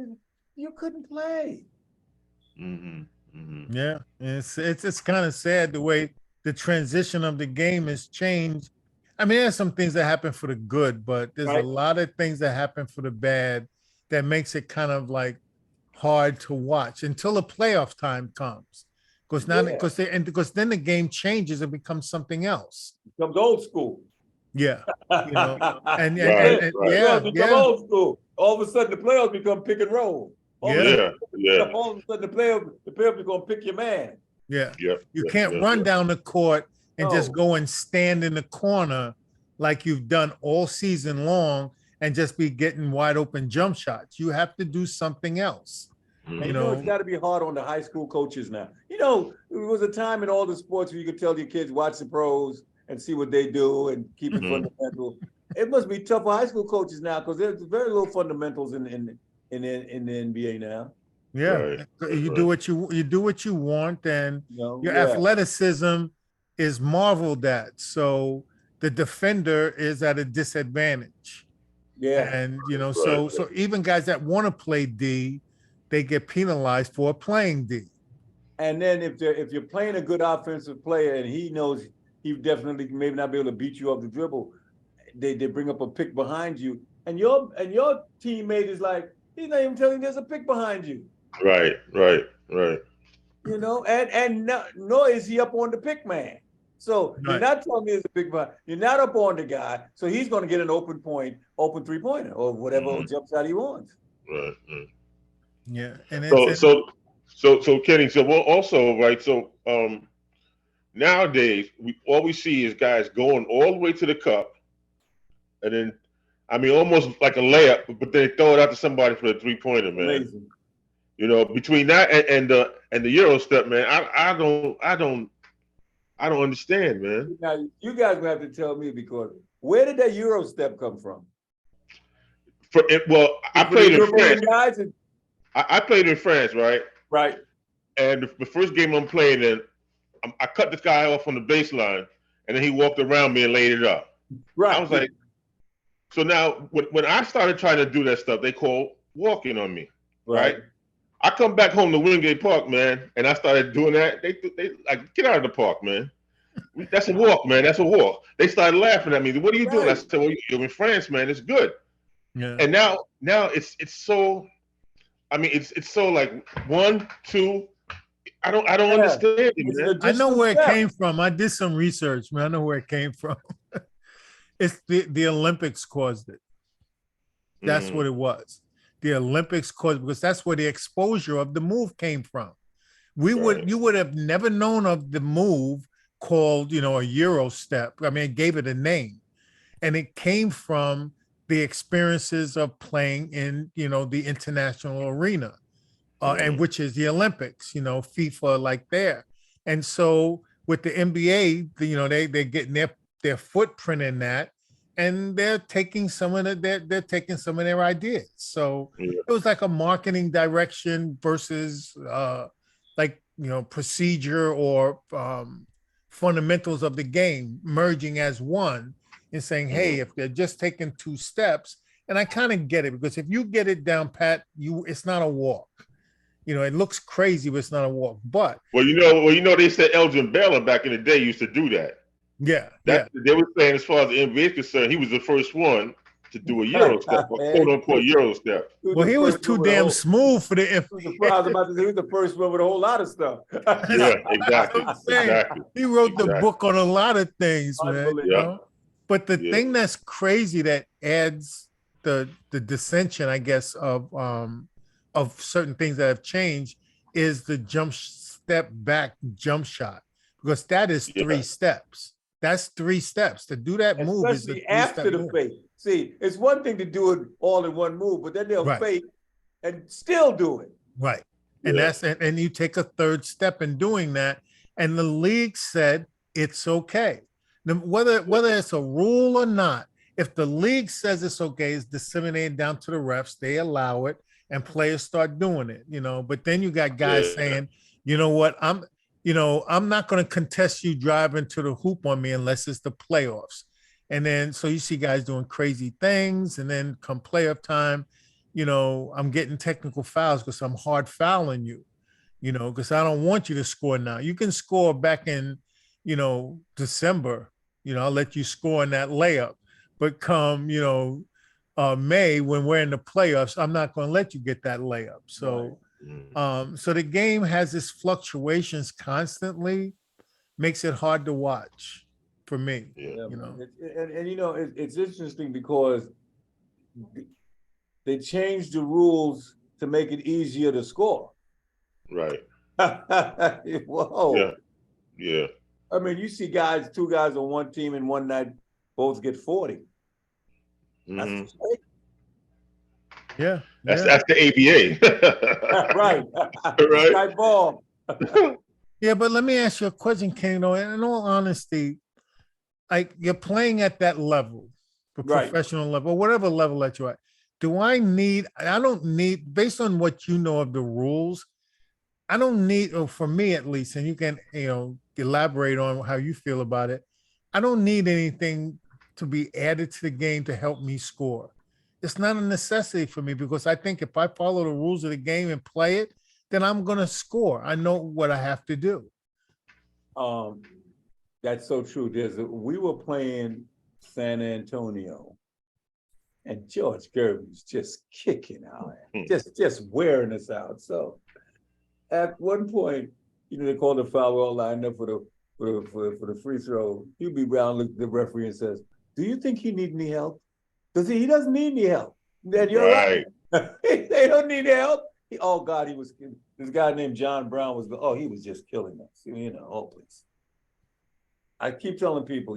you couldn't play. Mm-hmm. Mm-hmm. Yeah. It's kind of sad the way the transition of the game has changed. I mean, there's some things that happen for the good, but there's a lot of things that happen for the bad that makes it kind of like hard to watch until the playoff time comes. Because then the game changes and becomes something else. Becomes old school. Yeah. You know, become old school. All of a sudden the playoffs become pick and roll. All of a sudden the playoffs become pick your man. Yeah. You can't run down the court and just go and stand in the corner like you've done all season long and just be getting wide open jump shots. You have to do something else. Mm-hmm. You know, it's got to be hard on the high school coaches now. You know, there was a time in all the sports where you could tell your kids watch the pros and see what they do and keep it fundamental. It must be tough for high school coaches now because there's very little fundamentals in the NBA now. Yeah, you do what you want, and your athleticism is marveled at. So the defender is at a disadvantage. Yeah, and so even guys that want to play D, they get penalized for playing D. And then if you're playing a good offensive player and he knows he definitely maybe not be able to beat you off the dribble, they bring up a pick behind you, and your teammate is like, he's not even telling you there's a pick behind you. Right. You know, and nor is he up on the pick man. So you're not telling me there's a pick behind. You're not up on the guy, so he's going to get an open 3-pointer or whatever jump shot he wants. Right. Yeah, and so Kenny, so we'll also so nowadays all we see is guys going all the way to the cup, and then almost like a layup, but they throw it out to somebody for a 3-pointer, man. Amazing. You know, between that and the Euro step, man, I don't understand, man. Now you guys will have to tell me, because where did that Euro step come from? I played in France. I played in France, right? Right. And the first game I'm playing in, I cut this guy off on the baseline, and then he walked around me and laid it up. Right. I was like, so now when I started trying to do that stuff, they call walking on me, right? I come back home to Wingate Park, man, and I started doing that. They like, get out of the park, man. That's a walk, man. That's a walk. They started laughing at me. What are you doing? I Right. said, well, you're in France, man. It's good. Yeah. And now it's so. I mean, it's so like 1, 2. I don't Yeah. understand it, It's an man. I know additional where it step. came from. I did some research, man. I know where it came from. It's the Olympics caused it. That's what it was. The Olympics caused, because that's where the exposure of the move came from. Right. You would have never known of the move called, a Euro step. I mean, it gave it a name, and it came from the experiences of playing in, the international arena, and which is the Olympics, FIFA like there. And so with the NBA, they're getting their footprint in that, and they're taking some of they're taking some of their ideas. So Yeah. it was like a marketing direction versus like procedure or fundamentals of the game merging as one and saying, hey, if they're just taking 2 steps, and I kind of get it, because if you get it down pat, it's not a walk. It looks crazy, but it's not a walk. But Well, they said Elgin Baylor back in the day used to do that. yeah, They were saying, as far as the NBA is concerned, he was the first one to do a Euro step, a quote unquote Euro step. Well, he was too damn smooth for the I was about to say, he was the first one with a whole lot of stuff. Yeah, exactly. Exactly. He wrote the Exactly. book on a lot of things, man. Unbelievable. But the Yeah. thing that's crazy that adds the dissension, I guess, of certain things that have changed is the step back jump shot, because that is 3 steps. That's 3 steps. To do that move is Especially after the fake. See, it's one thing to do it all in one move, but then they'll Right. fake and still do it. Right. And Yeah. and you take a 3rd step in doing that. And the league said it's okay. Whether it's a rule or not, if the league says it's okay, it's disseminated down to the refs, they allow it, and players start doing it, But then you got guys saying, you know what, I'm not going to contest you driving to the hoop on me unless it's the playoffs. And then so you see guys doing crazy things, and then come playoff time, I'm getting technical fouls because I'm hard fouling you, because I don't want you to score now. You can score back in, December, I'll let you score in that layup. But come, May, when we're in the playoffs, I'm not going to let you get that layup. So, so the game has this fluctuations constantly, makes it hard to watch for me. Yeah. It's interesting because they changed the rules to make it easier to score. Right. Whoa. Yeah. Yeah. I mean, you see 2 guys on one team in one night both get 40. That's Mhm. Yeah. That's the ABA. right. Right. Right ball. Yeah, but let me ask you a question, Kano. In all honesty, like, you're playing at that level, the Right. professional level, whatever level that you're at. I don't need, based on what you know of the rules, I don't need, or for me at least, and you can, elaborate on how you feel about it. I don't need anything to be added to the game to help me score. It's not a necessity for me, because I think if I follow the rules of the game and play it, then I'm going to score. I know what I have to do. That's so true. We were playing San Antonio, and George Gervin was just kicking out, just wearing us out. So at one point, they called the foul, all lined up for the free throw. Hubie Brown looked at the referee and says, "Do you think he needs any help? He doesn't need any help." Then you're right. They don't need help. Oh God, this guy named John Brown he was just killing us. Please. I keep telling people,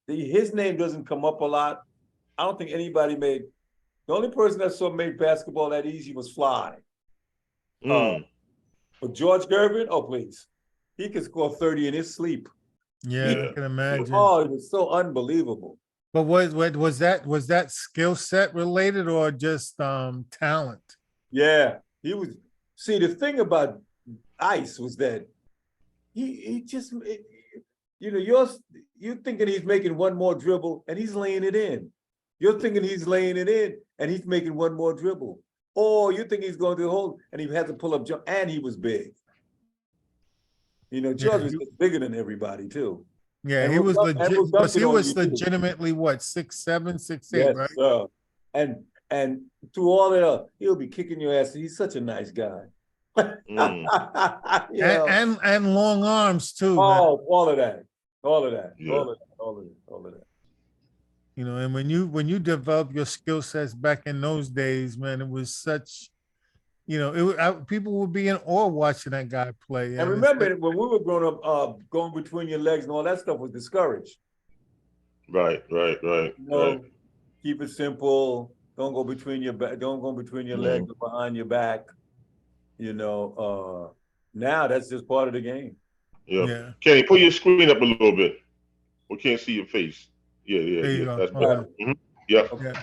his name doesn't come up a lot. I don't think anybody the only person that made basketball that easy was Fly. But George Gervin, please. He could score 30 in his sleep. Yeah, I can imagine. Oh, it was so unbelievable. But was that skill set related or just talent? Yeah, he was. See, the thing about Ice was that he just, you're thinking he's making one more dribble and he's laying it in. You're thinking he's laying it in and he's making one more dribble. Or you think he's going to the hole and he had to pull up jump, and he was big. You know, Yeah, Charles was just bigger than everybody too. Yeah, And he we'll was dump- and legit we'll dump because it he on was you, too. legitimately what 6'7", 6'8", Yes, right? sir. And through all that, he'll be kicking your ass. He's such a nice guy. Mm. You know, And long arms too, man. oh, all of that, all of that, Yeah. all of that, all of that, all of that. You know, and when you develop your skill sets back in those days, man, it was such, you know, people would be in awe watching that guy play. And it's remember, like- when we were growing up, going between your legs and all that stuff was discouraged. Right. You know, Right. keep it simple. Don't go between your back. Don't go between your legs or behind your back. You know, now that's just part of the game. yeah, Kenny, pull your screen up a little bit. We can't see your face. there you Yeah. go. That's Okay. better. Yep. Yeah.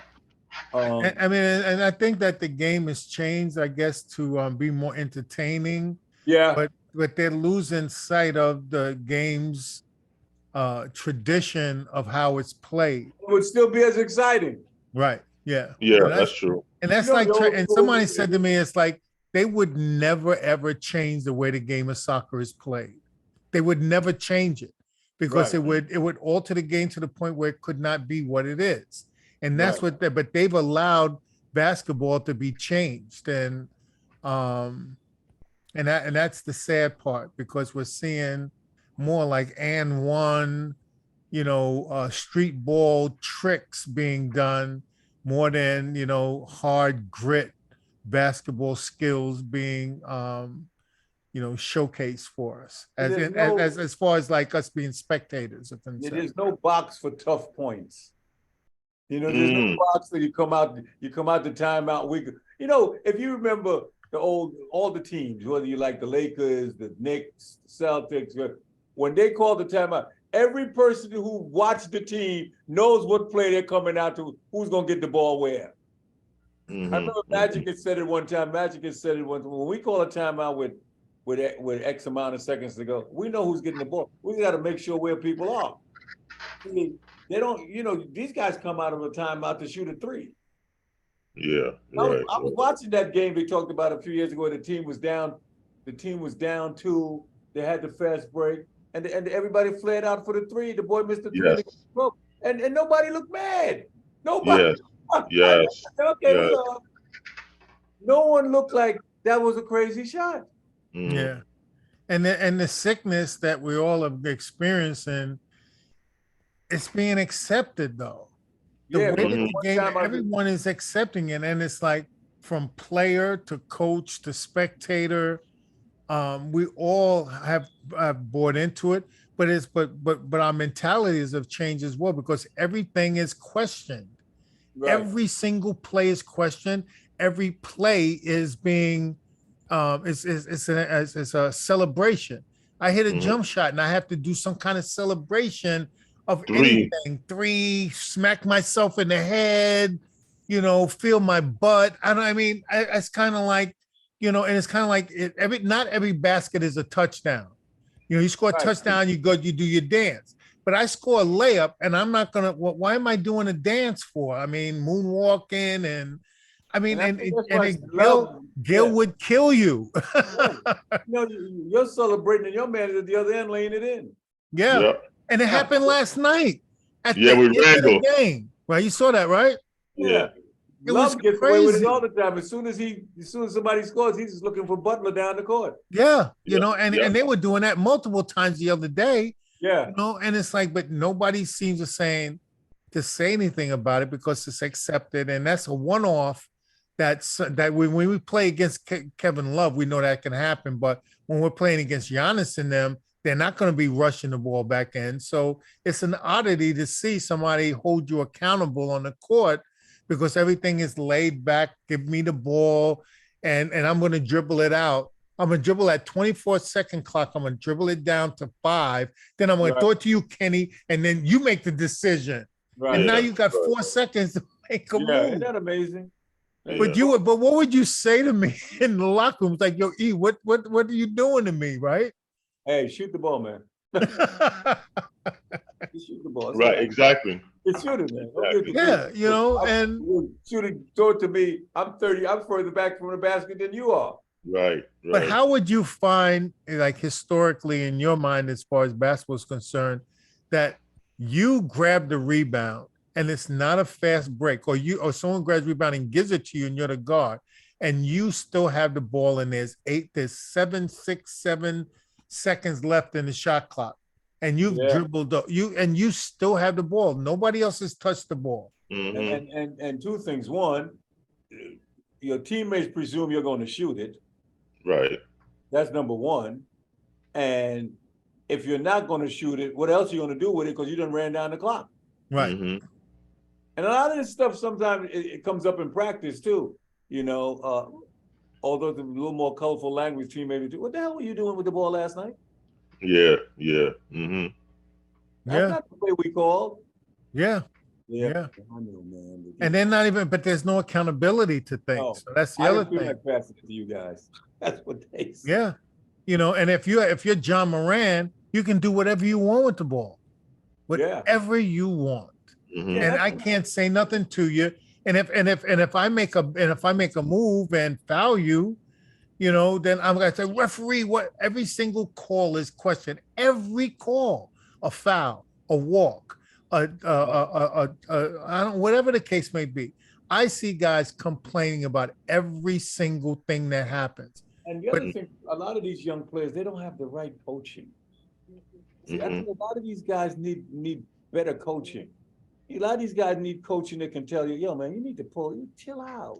Um, I mean, and I think that the game has changed, I guess, to be more entertaining, yeah, but they're losing sight of the game's tradition of how it's played. it would still be as exciting. Right. Yeah. Yeah, And that's true. And that's You know, like, the old and school- somebody said to me, it's like they would never ever change the way the game of soccer is played. They would never change it because Right. it would alter the game to the point where it could not be what it is. And that's Right. but they've allowed basketball to be changed. And that's the sad part because we're seeing more like and one, you know, street ball tricks being done more than, you know, hard grit basketball skills being, you know, showcased for us as far as like us being spectators of things. There's no box for tough points. You know, there's no box that you come out the timeout. You know, if you remember all the teams, whether you like the Lakers, the Knicks, the Celtics, when they call the timeout, every person who watched the team knows what play they're coming out to, who's going to get the ball where. I remember Magic had said it one time. When we call a timeout with X amount of seconds to go, we know who's getting the ball. We got to make sure where people are. I mean, they don't, you know, these guys come out of a timeout to shoot a three. Yeah. I was watching that game they talked about a few years ago. The team was down 2. They had the fast break, and everybody flared out for the three. The boy missed the three, and nobody looked mad. Nobody. Yes. Okay, Yes. no one looked like that was a crazy shot. Yeah. And the sickness that we all are experiencing, it's being accepted though. The way that the game, everyone is accepting it. And it's like from player to coach to spectator, we all have bought into it, but our mentalities have changed as well because everything is questioned. Right. Every single play is questioned. Every play is being it's a celebration. I hit a jump shot and I have to do some kind of celebration of anything. 3, smack myself in the head, you know, feel my butt. It's kind of like, you know, and it's kind of like not every basket is a touchdown. You know, you score a touchdown, you do your dance. But I score a layup and I'm not gonna. Why am I doing a dance for? I mean, moonwalking and. I mean, Gil would kill you. No, you're celebrating, and your man is at the other end laying it in. Yeah, yep. And it happened last night. With Randall. Game. Right, you saw that, right? Yeah. Love gets away with it all the time. As soon as somebody scores, he's just looking for Butler down the court. Yeah, you know, and they were doing that multiple times the other day. Yeah, you know, and it's like, but nobody seems to say anything about it because it's accepted, and that's a one-off. That when we play against Kevin Love, we know that can happen. But when we're playing against Giannis and them, they're not going to be rushing the ball back in. So it's an oddity to see somebody hold you accountable on the court because everything is laid back. Give me the ball, and I'm going to dribble it out. I'm going to dribble at 24-second clock. I'm going to dribble it down to 5. Then I'm going to throw it to you, Kenny, and then you make the decision. Right. And now you got 4 seconds to make a move. Isn't that amazing? But what would you say to me in the locker room? It's like, yo, E, what are you doing to me, right? Hey, shoot the ball, man. Shoot the ball. Right, exactly. It's shooting, man. Yeah, you know, and shoot it, throw it to me. I'm 30. I'm further back from the basket than you are. Right. But Right. how would you find, like historically in your mind, as far as basketball is concerned, that you grab the rebound and it's not a fast break, or someone grabs the rebound and gives it to you and you're the guard, and you still have the ball and there's 7 6 7 seconds left in the shot clock, and you've Yeah. dribbled up, you still have the ball. Nobody else has touched the ball. Mhm. And two things. One, your teammates presume you're going to shoot it. Right. That's number one. And if you're not going to shoot it, what else are you going to do with it? Because you done ran down the clock. Right. Mhm. And a lot of this stuff sometimes it comes up in practice too. You know, although it's a little more colorful language, team maybe do. What the hell were you doing with the ball last night? Yeah. Yeah. Mhm. That's Yeah. not the play we called. Yeah. Yeah, Yeah. I know, man. And they're not even, but there's no accountability to things. No, So that's the I other didn't feel thing. like passing it to you guys. That's what they say. Yeah. And if you're John Moran, you can do whatever you want with the ball. Whatever you want. Mhm. And I can't say nothing to you. And if I make a move and foul you, then I'm gonna say, referee, what every single call is questioned. Every call, a foul, a walk, I don't, whatever the case may be. I see guys complaining about every single thing that happens. And the other thing, a lot of these young players, they don't have the right coaching. See, I think a lot of these guys need better coaching. A lot of these guys need coaching that can tell you, yo, man, you need to chill out.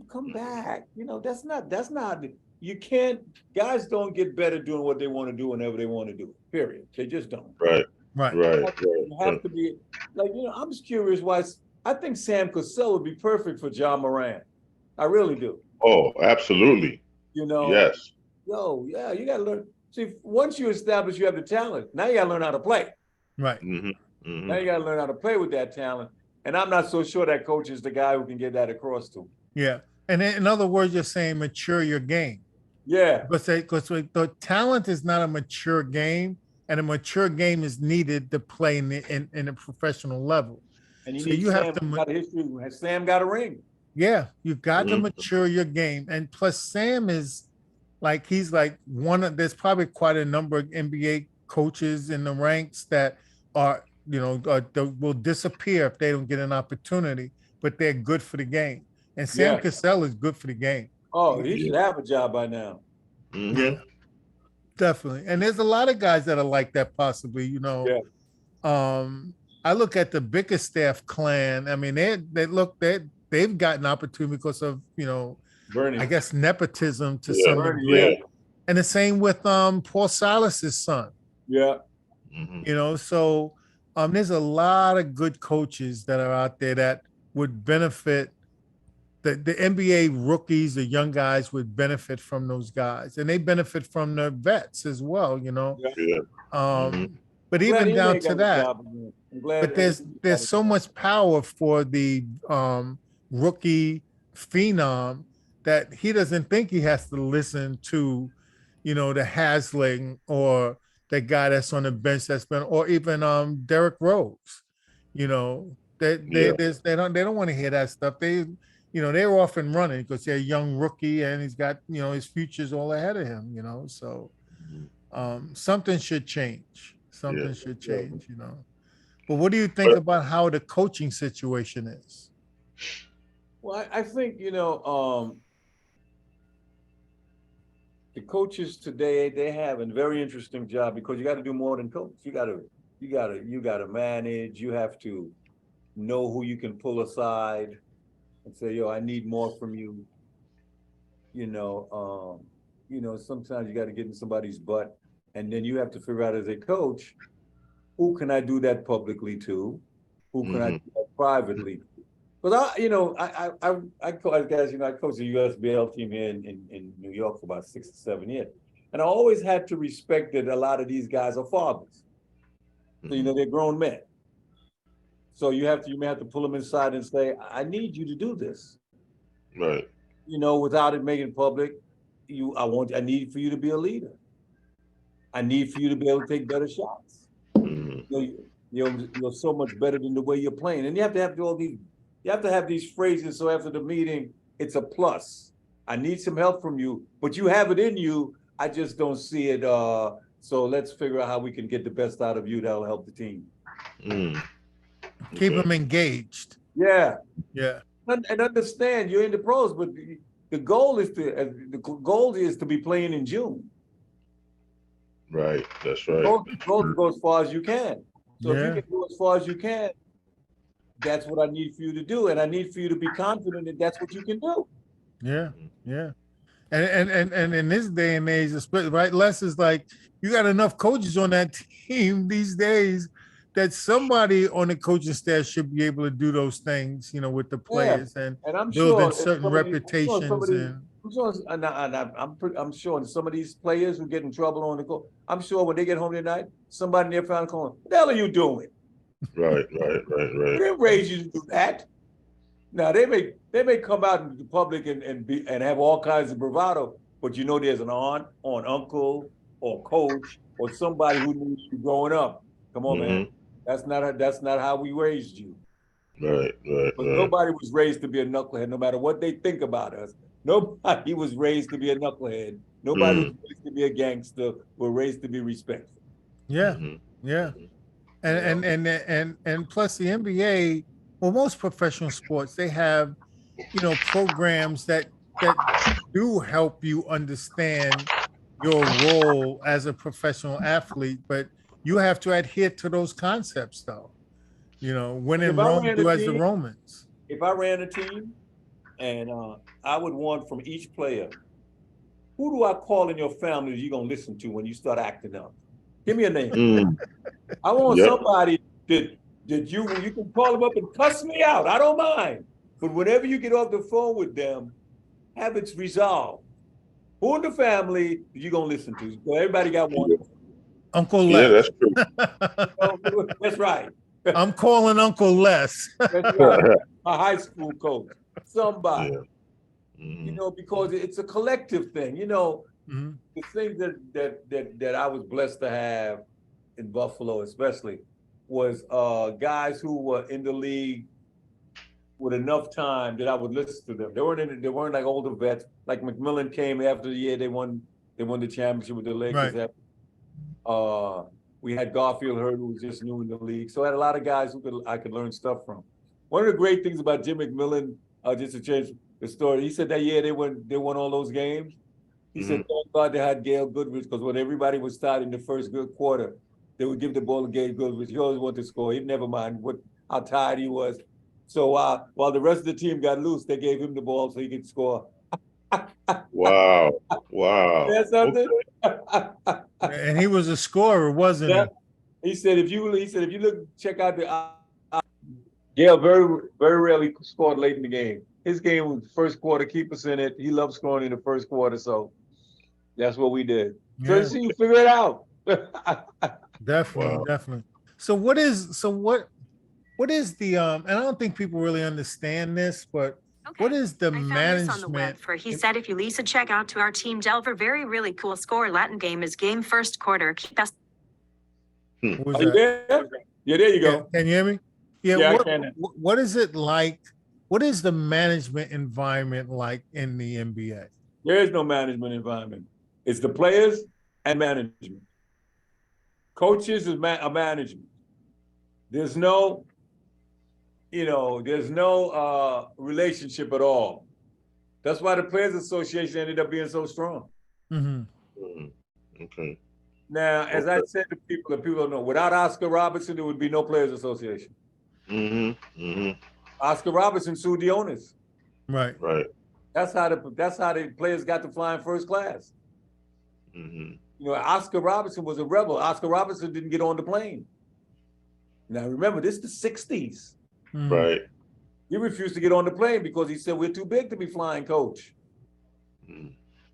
Come back. That's not, you can't, guys don't get better doing what they want to do whenever they want to do it, period. They just don't. Right. Right. Right. You have to be, I'm just curious why, I think Sam Cassell would be perfect for John Moran. I really do. Oh, absolutely. Yes. Yeah, you got to learn. See, once you establish you have the talent, now you got to learn how to play. Right. Mhm. Mhm. Now you got to learn how to play with that talent. And I'm not so sure that coach is the guy who can get that across to. Yeah. And in other words, you're saying mature your game. Yeah. Because the talent is not a mature game, and a mature game is needed to play in a professional level. And So you have to got a history. Sam got a ring. Yeah, you've got to Mhm. mature your game. And plus Sam is he's like there's probably quite a number of NBA coaches in the ranks that are, that will disappear if they don't get an opportunity, but they're good for the game. And Sam Yeah. Cassell is good for the game. Oh, he should have a job by now. Mhm. Definitely. And there's a lot of guys that are like that possibly, Yeah. I look at the Bickerstaff clan. I mean, they've gotten opportunity because of, Bernie. I guess nepotism to Yeah. some Bernie, degree. Yeah. And the same with Paul Silas's son. Yeah. Mhm. So there's a lot of good coaches that are out there that would benefit. The NBA rookies, the young guys would benefit from those guys, and they benefit from the vets as well. Yeah. But I'm glad even he down got to a that, job again. I'm glad but there's he got a so job. much power for the rookie phenom that he doesn't think he has to listen to, the Hasling or the guy that's on the bench that's been, or even Derrick Rose. They don't want to hear that stuff. They're off and running because they're a young rookie and he's got his future's all ahead of him. So something should change. Something should change. But what do you think about how the coaching situation is? Well, I think, the coaches today, they have a very interesting job because you got to do more than coach. You got to manage. You have to know who you can pull aside and say, yo, I need more from you. Sometimes you got to get in somebody's butt, and then you have to figure out as a coach, who can I do that publicly to? Who can I do that privately? Because I coached the USBL team here in New York for about 6 or 7 years. And I always had to respect that a lot of these guys are fathers. So, they're grown men. So you may have to pull them inside and say, I need you to do this. Right. Without it making it public, I need for you to be a leader. I need for you to be able to take better shots. You're so much better than the way you're playing. And you have to have these phrases so after the meeting, it's a plus. I need some help from you, but you have it in you. I just don't see it. So let's figure out how we can get the best out of you that'll help the team. Mm. Keep Okay. them engaged. Yeah. Yeah. And understand you're in the pros, but the goal is to be playing in June. Right. That's The right. goal is to go as far as you can. So if Yeah. you can go as far as you can, that's what I need for you to do, and I need for you to be confident that that's what you can do. Yeah. Yeah. And in this day and age, right, Les, is like you got enough coaches on that team these days that somebody on the coaching staff should be able to do those things, you know, with the players and And I'm building sure certain reputations and I'm sure some of these players who get in trouble on the court, I'm sure when they get home tonight, somebody in their family calling, what the hell are you doing? Right. We didn't raise you to do that. Now they may come out into the public and have all kinds of bravado, but you know there's an aunt or an uncle or coach or somebody who knew you growing up. Come on, man. That's not how we raised you. Right. But nobody was raised to be a knucklehead, no matter what they think about us. Nobody was raised to be a knucklehead. Nobody was raised to be a gangster. We're raised to be respectful. yeah, yeah. And plus the NBA, well, most professional sports, they have, you know, programs that do help you understand your role as a professional athlete, but you have to adhere to those concepts though. You know, when in If I Rome, ran do a as the team- Romans. If I ran a team and I would want from each player, who do I call in your family that you're gonna listen to when you start acting up? Give me a name. Mm. I want Yep. somebody that you can call them up and cuss me out. I don't mind. But whenever you get off the phone with them, have it resolved. Who in the family you gonna listen to? So everybody got one. Uncle Yeah, Les. that's That's right. I'm calling Uncle Les. That's right. A high school coach. Somebody. Yeah. You know, because it's a collective thing. You know, Mhm. the thing that I was blessed to have in Buffalo, especially, was guys who were in the league with enough time that I would listen to them. They weren't like older vets. Like McMillan came after the year they won the championship with the Lakers. Right. We had Garfield Hurd, who was just new in the league. So I had a lot of guys I could learn stuff from. One of the great things about Jim McMillan, just to change the story, he said that year they won all those games. He said, thank God they had Gail Goodrich, because when everybody was starting the first good quarter, they would give the ball to Gail Goodrich. He always wanted to score. He'd never mind how tired he was. So while the rest of the team got loose, they gave him the ball so he could score. Wow. That's something. And he was a scorer, wasn't Yeah. He said if you look, check out the Gail very, very rarely scored late in the game. His game was first quarter, keep us in it. He loved scoring in the first quarter, so that's what we did. he? So Yeah, see, you figure it out. definitely, Wow. definitely. So what is the and I don't think people really understand this, but Okay. what is the I found this on the web management? for he said if you lease a check out to our team Delver, very really cool score. Latin game is game first quarter. Keep us What was Are you that? there? Yeah, there you Yeah, go. can you hear me? Yeah. Yeah, I what, can. what is it like? What is the management environment like in the NBA? There is no management environment. It's the players and management. Coaches is a management. There's no, relationship at all. That's why the Players Association ended up being so strong. Mm-hmm. Okay. Now, as I said to people, and people don't know, without Oscar Robertson, there would be no Players Association. Oscar Robertson sued the owners. Right. Right. That's how the players got to fly in first class. Oscar Robertson was a rebel. Oscar Robertson didn't get on the plane. Now remember, this is the 60s. Mhm. Right. He refused to get on the plane because he said, we're too big to be flying coach.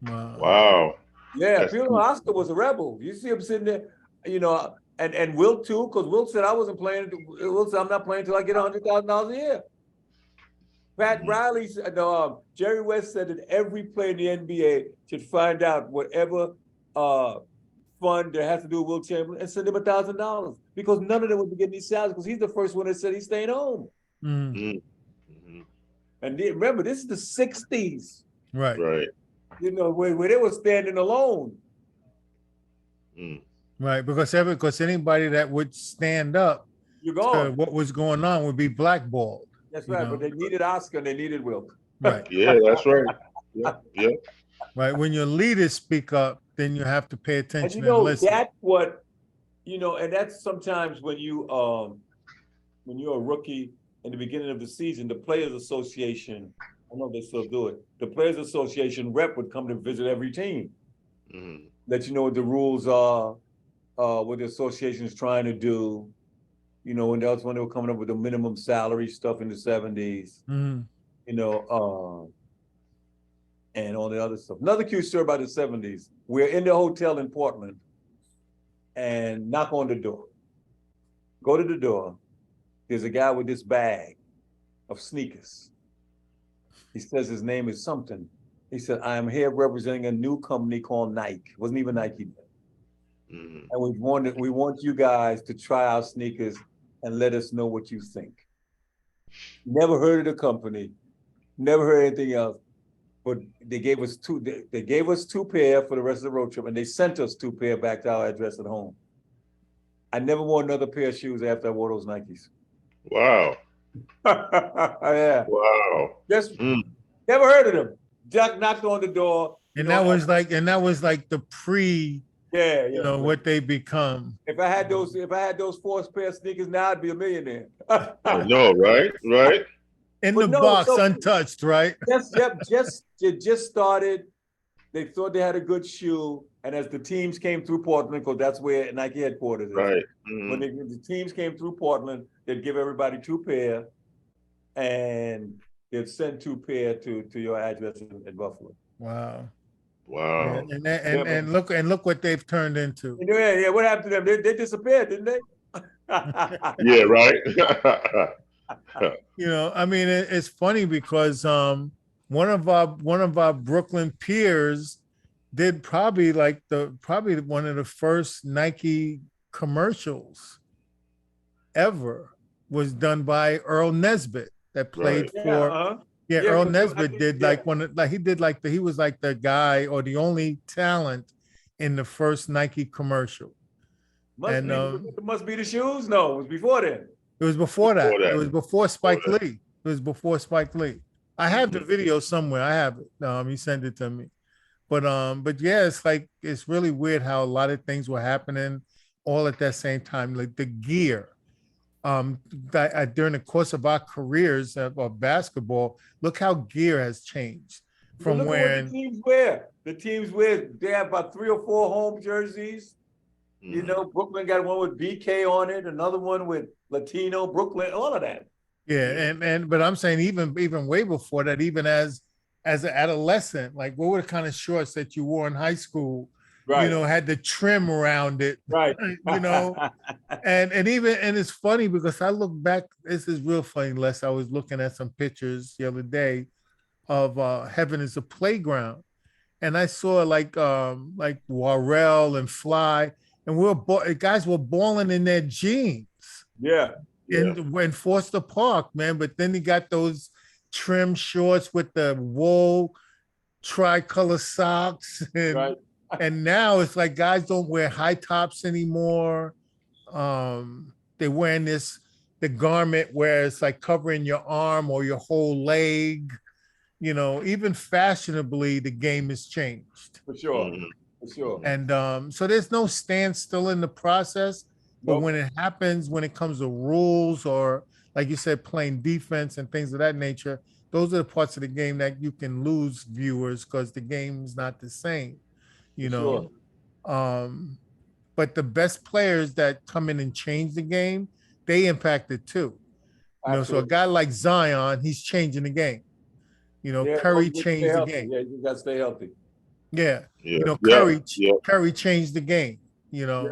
Wow. Wow. Yeah, That's people know Oscar was a rebel. You see him sitting there, and Wilt too, because Wilt said, Wilt said, I'm not playing until I get $100,000 a year. Pat Riley said, Jerry West said that every player in the NBA should find out whatever fund that has to do with Wilt Chamberlain and send him $1,000, because none of them would be getting these salaries, because he's the first one that said he's staying home. Mhm. And remember, this is the 60s. Right. Right. You know, where they were standing alone. Mm. Right. Because anybody that would stand up You're to gone. what was going on would be blackballed. That's you right. know. But they needed Oscar and they needed Wilk. Right. Yeah, that's right. Yeah, yeah. Right. When your leaders speak up, then you have to pay And attention you and know, listen. that's what, and that's sometimes when you're a rookie in the beginning of the season, the Players Association, I don't know if they still do it, the Players Association rep would come to visit every team, Mhm. let you know what the rules are, what the association is trying to do. When else when they were coming up with the minimum salary stuff in the 70s, Mhm. And all the other stuff. Another cute story about the 70s. We're in the hotel in Portland and knock on the door. Go to the door. There's a guy with this bag of sneakers. He says his name is something. He said, I am here representing a new company called Nike. It wasn't even Nike then. Mhm. And we want you guys to try our sneakers and let us know what you think. Never heard of the company, never heard anything else. But they gave us two. They gave us 2 pair for the rest of the road trip, and they sent us 2 pair back to our address at home. I never wore another pair of shoes after I wore those Nikes. Wow. Yeah, Wow. just Mm. never heard of them. Jack knocked on the door. And that was like the pre, yeah. what they become. If I had those 4 pair of sneakers now, I'd be a millionaire. I know, right? Right. In But the no, box, so- untouched, right? just started. They thought they had a good shoe, and as the teams came through Portland, because that's where Nike headquarters is. Right. When Mhm. the teams came through Portland, they'd give everybody 2 pair, and they'd send 2 pair to your address in Buffalo. Wow. Wow. And look what they've turned into. Yeah. What happened to them? They disappeared, didn't they? Yeah, right. I mean, it's funny because one of our Brooklyn peers did probably one of the first Nike commercials ever was done by Earl Nesbitt that played Right. for Yeah, Earl 'cause Nesbitt did yeah. he was like the guy or the only talent in the first Nike commercial. Must be the shoes. No, it was before then. It was before that. Before that. It was before Spike Before Lee. It was before Spike Lee. I have the video somewhere. I have it. He sent it to me. But yeah, it's really weird how a lot of things were happening all at that same time. Like the gear. During the course of our careers of basketball, look how gear has changed from Look at wearing. what the teams wear. The teams wear. They have about 3 or 4 home jerseys. Mhm. Brooklyn got one with BK on it, another one with Latino, Brooklyn, all of that. Yeah, but I'm saying even way before that, even as an adolescent, like what were the kind of shorts that you wore in high school? Right. Had the trim around it. Right. And it's funny because I look back. This is real funny, Les. I was looking at some pictures the other day of Heaven is a Playground, and I saw like Warrell and Fly, and guys were balling in their jeans. Yeah. In Foster Park, man. But then he got those trim shorts with the wool tricolor socks, and Right. and now it's like guys don't wear high tops anymore. They're wearing the garment where it's like covering your arm or your whole leg. Even fashionably, the game has changed. For sure. Mhm. For sure. And so there's no standstill in the process. But Nope. when it happens, when it comes to rules or, like you said, playing defense and things of that nature, those are the parts of the game that you can lose viewers because the game's not the same, Sure. But the best players that come in and change the game, they impact it too. So a Absolutely. guy like Zion, he's changing the game. Yeah, Curry you gotta stay changed the healthy. game. Yeah, you got to stay healthy. Yeah. Yeah. Curry changed the game, Yep.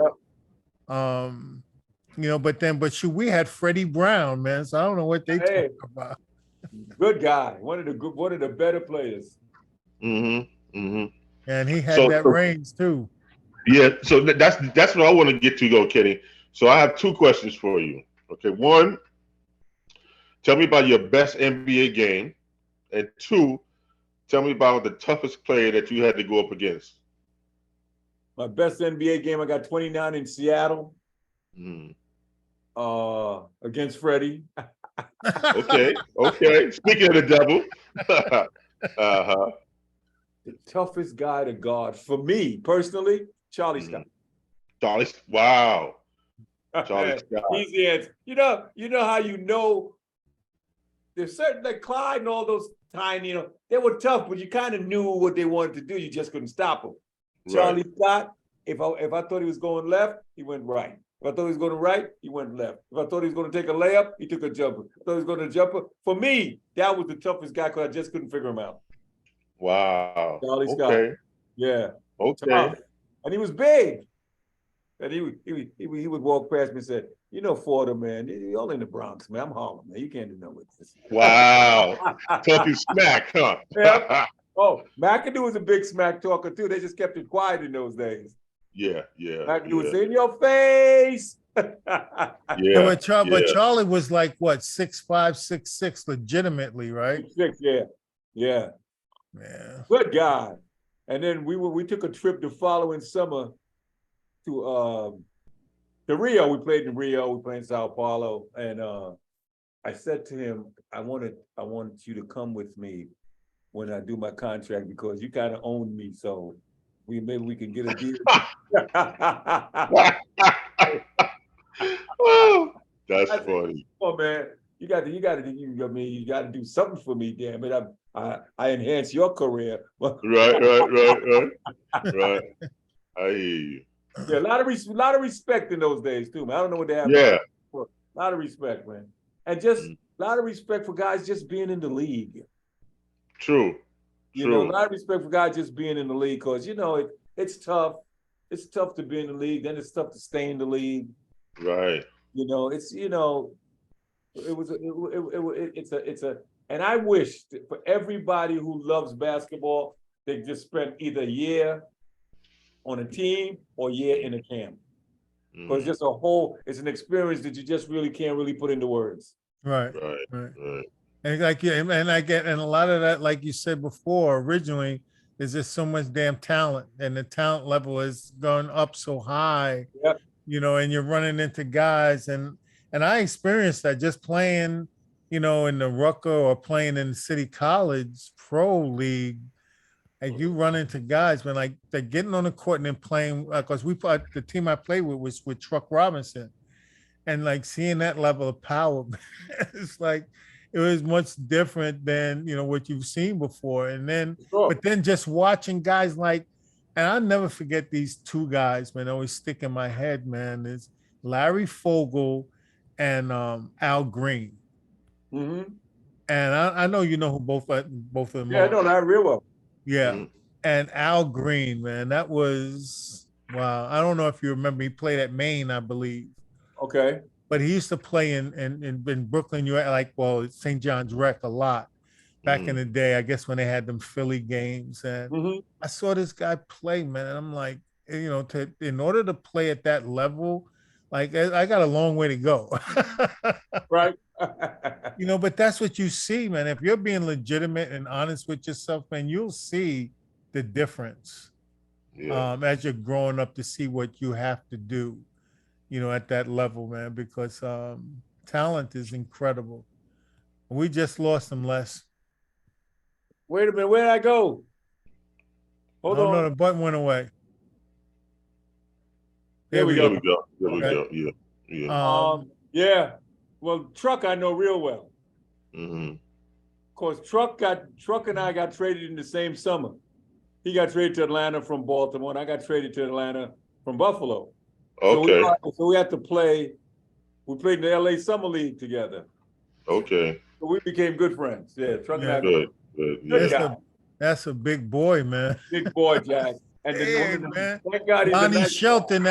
But shoot, we had Freddie Brown, man. So I don't know what they Hey. talk about. Good guy. One of the better players. Mm-hmm. Mm-hmm. And he had So- that range too. Yeah. So that's what I want to get to, though, Kenny. So I have 2 questions for you. Okay. 1, tell me about your best NBA game, and 2, Tell me about the toughest player that you had to go up against. My best NBA game, I got 29 in Seattle Mm. against Freddie. Okay, okay. Speaking of the devil, uh-huh. The toughest guy to guard for me personally, Charlie Mhm. Scott. Charlie, wow, Charlie Scott. Easy answer. You know how you know there's certain like Clyde and all those tiny, they were tough, but you kind of knew what they wanted to do. You just couldn't stop them. Charlie Scott, if I thought he was going left, he went right. If I thought he was going to right, he went left. If I thought he was going to take a layup, he took a jumper. If I thought he was going to jumper. For me, that was the toughest guy because I just couldn't figure him out. Wow. Charlie Scott. Okay. Yeah. Okay. Tough. And he was big. And he would walk past me and said, Florida, man, you're all in the Bronx, man. I'm Harlem, man. You can't do nothing with this. Wow. Talking smack, huh? Yeah. Oh, McAdoo was a big smack talker too. They just kept it quiet in those days. Yeah. McAdoo was in your face. Yeah. But Charlie was like what, 6'5", 6'6", legitimately, right? 6'6", yeah. Yeah. Good guy. And then we took a trip the following summer to Rio. We played in Rio. We played in Sao Paulo, and I said to him, I want you to come with me when I do my contract because you kind of own me. So maybe we can get a deal. Oh, that's funny. Oh man, you got to do something for me, damn it. I enhance your career. Right. I hear you. Yeah, a lot of respect in those days too, man. I don't know what they have. Yeah. A lot of respect, man, and just a lot of respect for guys just being in the league. True. A lot of respect for guys just being in the league because it's tough. It's tough to be in the league. Then it's tough to stay in the league. Right. And I wish for everybody who loves basketball, they just spent either a year on a team or a year in a camp. Because it's an experience that you just really can't really put into words. Right. And and a lot of that, like you said before, originally, is just so much damn talent, and the talent level is going up so high. Yep. And you're running into guys, and I experienced that just playing, in the Rucker or playing in the City College Pro League. And you run into guys, man, like they're getting on the court and then playing, because the team I played with was with Truck Robinson, and like seeing that level of power, it's like it was much different than what you've seen before. And then, but then just watching guys like, and I'll never forget these two guys, man, always stick in my head, man, is Larry Fogel and Al Green. Mm-hmm. And I know who both of them are. Yeah, I know Larry real well. Yeah. And Al Green, man, that was, wow. I don't know if you remember, he played at Maine, I believe. Okay. But he used to play in Brooklyn, St. John's Rec a lot back in the day, I guess when they had them Philly games. And I saw this guy play, man, and I'm like, in order to play at that level, like I got a long way to go. Right. But that's what you see, man. If you're being legitimate and honest with yourself, man, you'll see the difference as you're growing up to see what you have to do, at that level, man, because talent is incredible. We just lost him, Les. Wait a minute, where'd I go? Hold on. No, the button went away. There we go. Yeah. Yeah. Well, Truck I know real well. Mm-hmm. Of course, Truck and I got traded in the same summer. He got traded to Atlanta from Baltimore, and I got traded to Atlanta from Buffalo. Okay. So we had to play. We played in the LA Summer League together. Okay. So we became good friends. Yeah, Truck and I. Good. That's a big boy, man. Big boy, Jack. And man. Thank God Lonnie Shelton,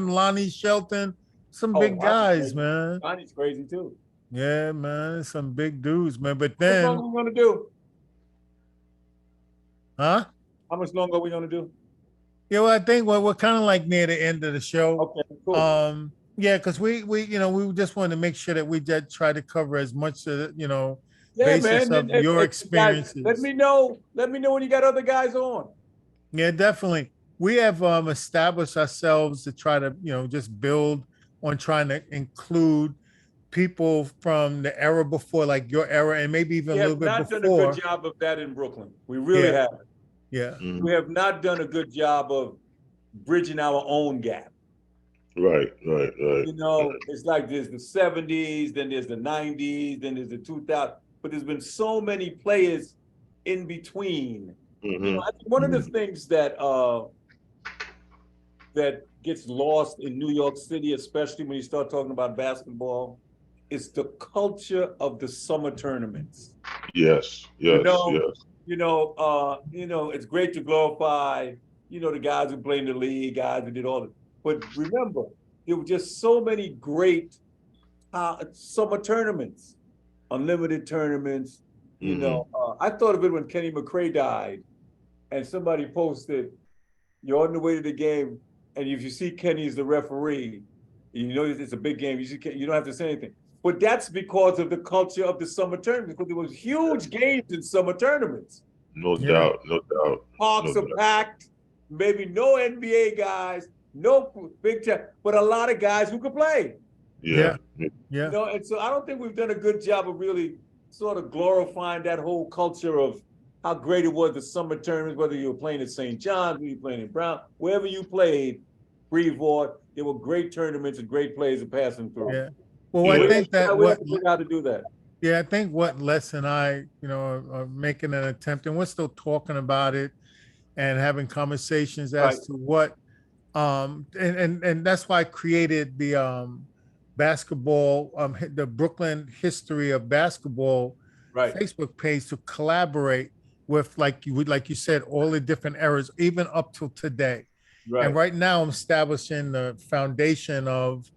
Lonnie Shelton, some big guys, man. Lonnie's crazy too. Yeah, man, some big dudes, man. But then, how much longer are we gonna do? Huh? How much longer are we gonna do? Yeah, well, I think we're kind of like near the end of the show. Okay, cool. Yeah, because we just wanted to make sure that we did try to cover as much, Yeah, basis man. of your Guys, experiences. let me know when you got other guys on. Yeah, definitely. We have established ourselves to try to, just build on trying to include people from the era before, like your era, and maybe even We a little have bit not done a before. good job of that in Brooklyn. We really Yeah. haven't. Yeah. Mhm. We have not done a good job of bridging our own gap. Right. It's like there's the 70s, then there's the 90s, then there's the 2000s, but there's been so many players in between. Mhm. I think one of the things that gets lost in New York City, especially when you start talking about basketball, is the culture of the summer tournaments. Yes. It's great to glorify, the guys who play in the league, guys who did all this. But remember, there were just so many great summer tournaments, unlimited tournaments. I thought of it when Kenny McRae died, and somebody posted, "You're on the way to the game, and if you see Kenny as the referee, you know it's a big game. You don't have to say anything." But that's because of the culture of the summer tournaments, because there was huge games in summer tournaments. No Yeah. doubt. No doubt. Parks No are doubt. packed, maybe no NBA guys, no big time, but a lot of guys who could play. Yeah. Yeah. And so I don't think we've done a good job of really sort of glorifying that whole culture of how great it was, the summer tournaments, whether you were playing at St. John's, whether you were playing in Brown, wherever you played, Freeport, there were great tournaments and great players passing through. Yeah. Well, Yeah. I think that we what have to figure out how to do that. Yeah, I think what Les and I, are making an attempt, and we're still talking about it and having conversations as Right. to what, and that's why I created the basketball, the Brooklyn History of Basketball Right. Facebook page to collaborate with, like you said, all the different eras, even up till today. Right. And right now, I'm establishing the foundation of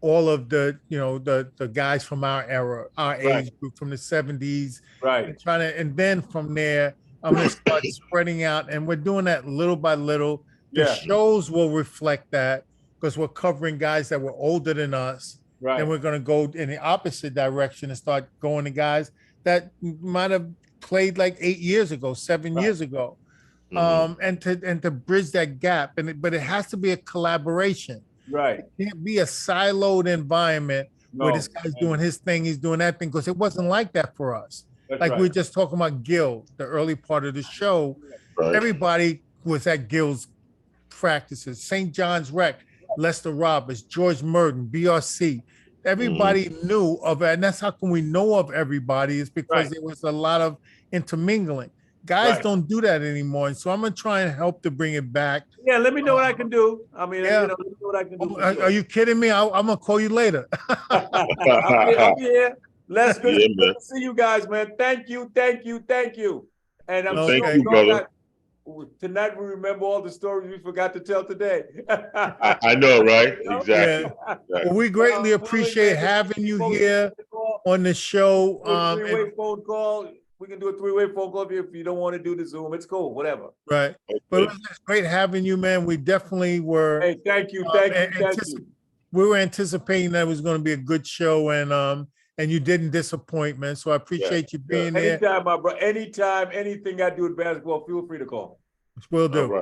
all of the the guys from our era, our Right. age group from the 70s, Right. and then from there I'm going to start spreading out, and we're doing that little by little. The Yeah. shows will reflect that because we're covering guys that were older than us. Right. And we're going to go in the opposite direction and start going to guys that might have played like 8 years ago, 7 Right. years ago. Mhm. And to bridge that gap, but it has to be a collaboration. Right. It can't be a siloed environment where No. this guy's doing his thing, he's doing that thing, because it wasn't like that for us. That's Like right. we were just talking about Gil, the early part of the show. Right. Everybody was at Gil's practices, St. John's Rec, Lester Roberts, George Merton, BRC. Everybody knew of it. And that's how come we know of everybody, is because Right. there was a lot of intermingling. Guys Right. don't do that anymore. And so I'm going to try and help to bring it back. Yeah, let me know what I can do. I mean, Yeah. let me know what I can do. for Are sure. you kidding me? I'm going to call you later. I'm here. Let's go. Yeah, man. See you guys, man. Thank you. And I'm Thank sure you, brother. tonight we remember all the stories we forgot to tell today. I know, right? You know? Exactly. Well, we greatly appreciate having you here on the show. Do a And- three-way phone call. We can do a three-way phone call if you don't want to do the Zoom. It's cool, whatever. right. But it's great having you, man. We definitely were. Hey, thank you. We were anticipating that it was going to be a good show, and you didn't disappoint, man. So I appreciate you being there. Anytime, my bro. Anytime, anything I do with basketball, feel free to call. Will do. All right.